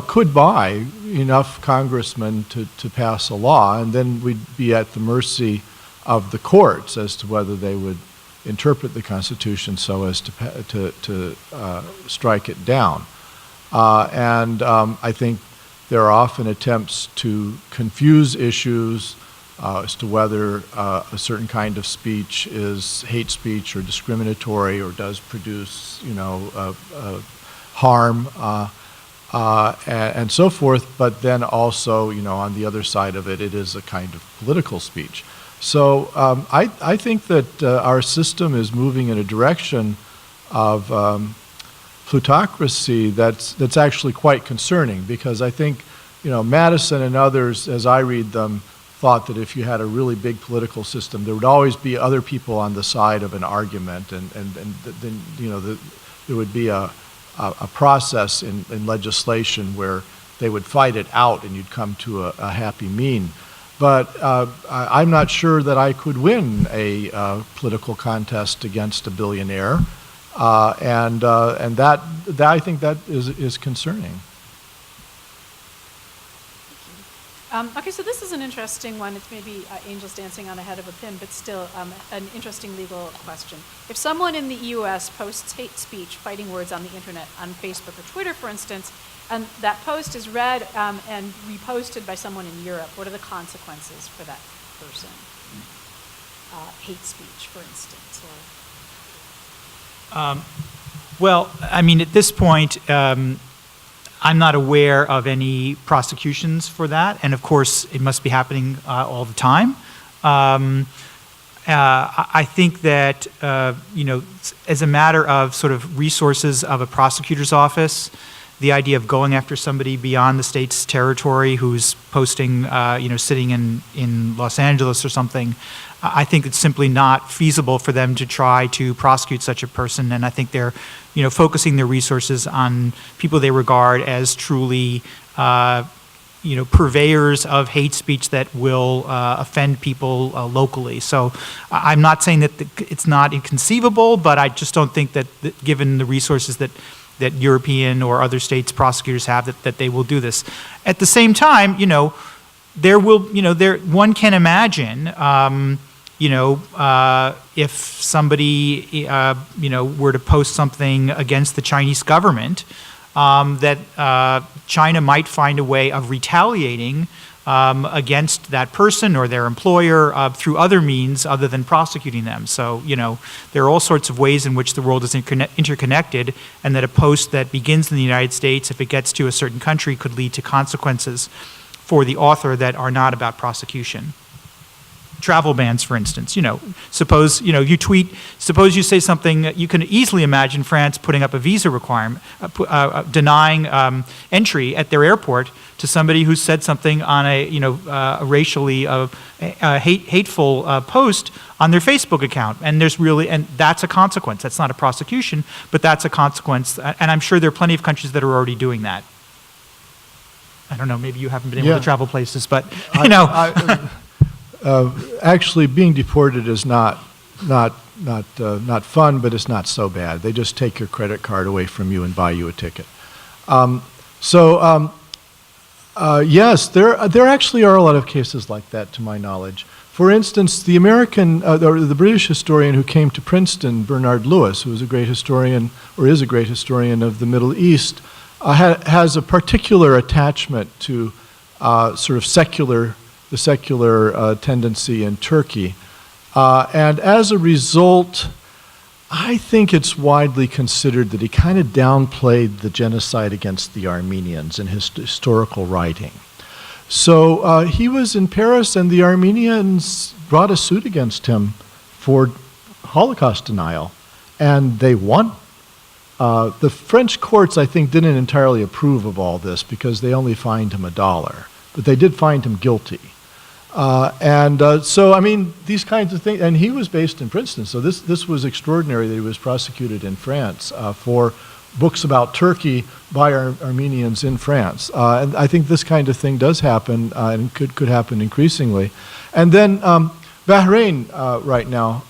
could buy enough congressmen to pass a law, and then we'd be at the mercy of the courts as to whether they would interpret the Constitution so as to strike it down. I think there are often attempts to confuse issues as to whether a certain kind of speech is hate speech or discriminatory or does produce, harm and so forth. But then also, on the other side of it, it is a kind of political speech. So I think that our system is moving in a direction of plutocracy that's actually quite concerning, because I think, Madison and others, as I read them, thought that if you had a really big political system, there would always be other people on the side of an argument, and then there would be a process in legislation where they would fight it out and you'd come to a happy mean. But I'm not sure that I could win a political contest against a billionaire, and that I think that is concerning. Okay, so this is an interesting one. It's maybe angels dancing on a head of a pin, but still an interesting legal question. If someone in the U.S. posts hate speech, fighting words on the internet, on Facebook or Twitter, for instance, and that post is read and reposted by someone in Europe, what are the consequences for that person? Hate speech, for instance, or... Well, I mean, at this point, I'm not aware of any prosecutions for that, and of course, it must be happening all the time. I think that, as a matter of sort of resources of a prosecutor's office, the idea of going after somebody beyond the state's territory who's posting, sitting in Los Angeles or something, I think it's simply not feasible for them to try to prosecute such a person. And I think they're, focusing their resources on people they regard as truly, purveyors of hate speech that will offend people locally. So I'm not saying that it's not inconceivable, but I just don't think that given the resources that European or other states' prosecutors have, that they will do this. At the same time, one can imagine, if somebody, were to post something against the Chinese government, that China might find a way of retaliating against that person or their employer through other means other than prosecuting them. So, there are all sorts of ways in which the world is interconnected, and that a post that begins in the United States, if it gets to a certain country, could lead to consequences for the author that are not about prosecution. Travel bans, for instance, suppose, you tweet, suppose you say something, you can easily imagine France putting up a visa requirement, denying entry at their airport to somebody who said something on a racially hateful post on their Facebook account, and that's a consequence. That's not a prosecution, but that's a consequence, and I'm sure there are plenty of countries that are already doing that. I don't know. Maybe you haven't been able to travel places, but actually, being deported is not fun, but it's not so bad. They just take your credit card away from you and buy you a ticket. Yes, there actually are a lot of cases like that, to my knowledge. For instance, the British historian who came to Princeton, Bernard Lewis, who was a great historian, or is a great historian of the Middle East, has a particular attachment to sort of the secular tendency in Turkey. And as a result, I think it's widely considered that he kind of downplayed the genocide against the Armenians in his historical writing. So he was in Paris, and the Armenians brought a suit against him for Holocaust denial, and they won. The French courts, I think, didn't entirely approve of all this because they only fined him $1, but they did find him guilty. So, I mean, these kinds of things, and he was based in Princeton, so this was extraordinary that he was prosecuted in France for books about Turkey by Armenians in France. And I think this kind of thing does happen and could happen increasingly. And then Bahrain right now,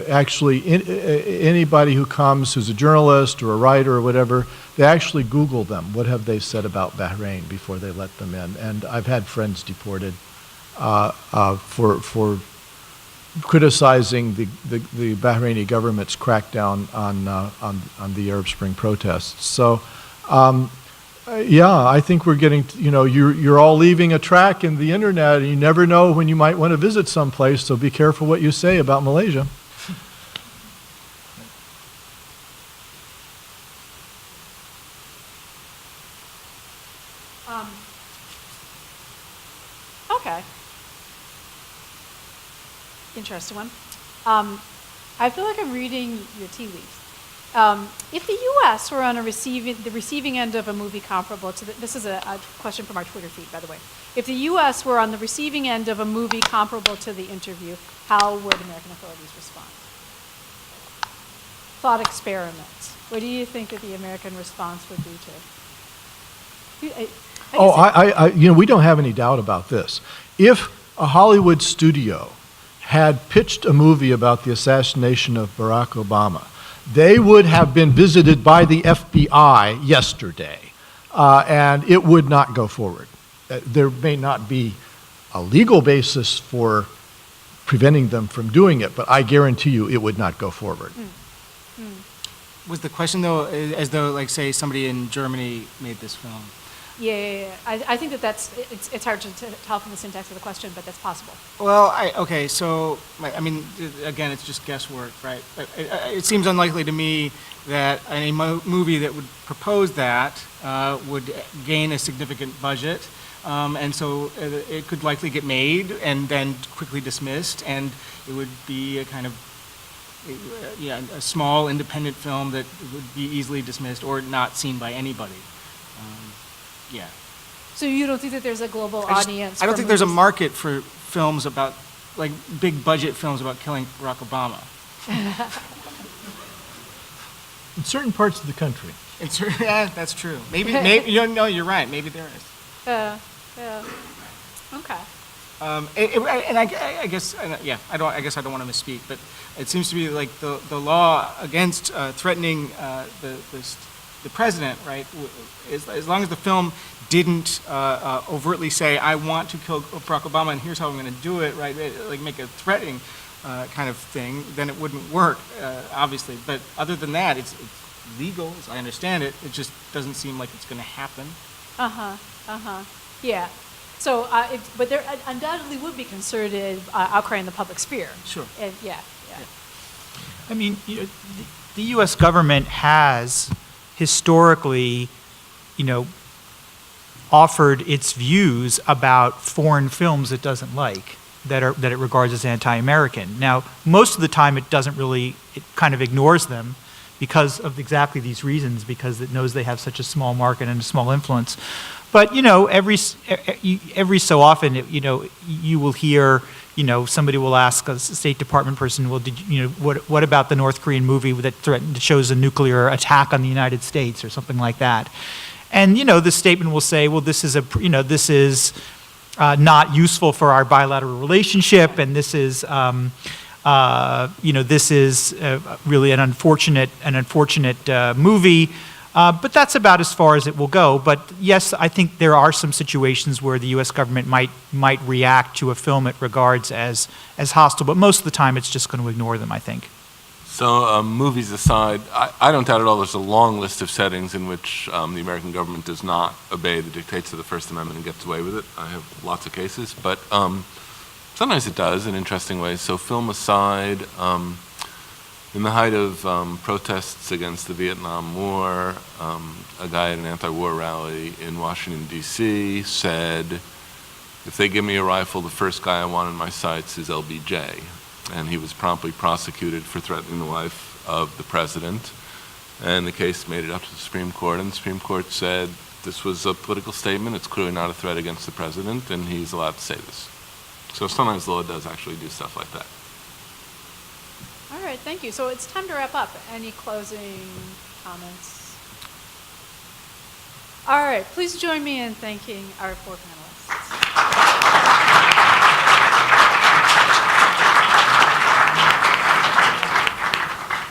actually anybody who comes who's a journalist or a writer or whatever, they actually Google them. What have they said about Bahrain before they let them in? And I've had friends deported for criticizing the Bahraini government's crackdown on the Arab Spring protests. So, yeah, I think we're getting, you're all leaving a track in the internet, and you never know when you might want to visit someplace, so be careful what you say about Malaysia. Okay. Interesting one. I feel like I'm reading your tea leaves. If the U.S. were on the receiving end of a movie comparable to this is a question from our Twitter feed, by the way. If the U.S. were on the receiving end of a movie comparable to The Interview, how would American authorities respond? Thought experiment. What do you think that the American response would be to? We don't have any doubt about this. If a Hollywood studio had pitched a movie about the assassination of Barack Obama, they would have been visited by the FBI yesterday, and it would not go forward. There may not be a legal basis for preventing them from doing it, but I guarantee you it would not go forward. Was the question, though, as though, like, say, somebody in Germany made this film? Yeah. I think it's hard to tell from the syntax of the question, but that's possible. Well, again, it's just guesswork, right? It seems unlikely to me that any movie that would propose that would gain a significant budget, and so it could likely get made and then quickly dismissed, and it would be a kind of a small independent film that would be easily dismissed or not seen by anybody. Yeah. So you don't think that there's a global audience? I don't think there's a market for films about, like, big budget films about killing Barack Obama. In certain parts of the country. Yeah, that's true. Maybe you're right. Maybe there is. Yeah. Okay. I guess I don't want to misspeak, but it seems to be like the law against threatening the president, right? As long as the film didn't overtly say, "I want to kill Barack Obama, and here's how I'm going to do it," right? Like make a threatening kind of thing, then it wouldn't work, obviously. But other than that, it's legal, as I understand it. It just doesn't seem like it's going to happen. Yeah. So, but there undoubtedly would be concerted outcry in the public sphere. Sure. And, yeah. I mean, the U.S. government has historically, offered its views about foreign films it doesn't like, that it regards as anti-American. Now, most of the time it kind of ignores them because of exactly these reasons, because it knows they have such a small market and a small influence. But, every so often, you will hear, somebody will ask a State Department person, well, what about the North Korean movie that shows a nuclear attack on the United States or something like that? And, the statement will say, well, this is not useful for our bilateral relationship, and this is, really an unfortunate movie. But that's about as far as it will go. But yes, I think there are some situations where the U.S. government might react to a film it regards as hostile, but most of the time it's just going to ignore them, I think. So movies aside, I don't doubt at all there's a long list of settings in which the American government does not obey the dictates of the First Amendment and gets away with it. I have lots of cases, but sometimes it does in interesting ways. So film aside, in the height of protests against the Vietnam War, a guy at an anti-war rally in Washington, D.C. said, if they give me a rifle, the first guy I want in my sights is LBJ. And he was promptly prosecuted for threatening the life of the president. And the case made it up to the Supreme Court, and the Supreme Court said this was a political statement, it's clearly not a threat against the president, and he's allowed to say this. So sometimes the law does actually do stuff like that. All right, thank you. So it's time to wrap up. Any closing comments? All right, please join me in thanking our four panelists.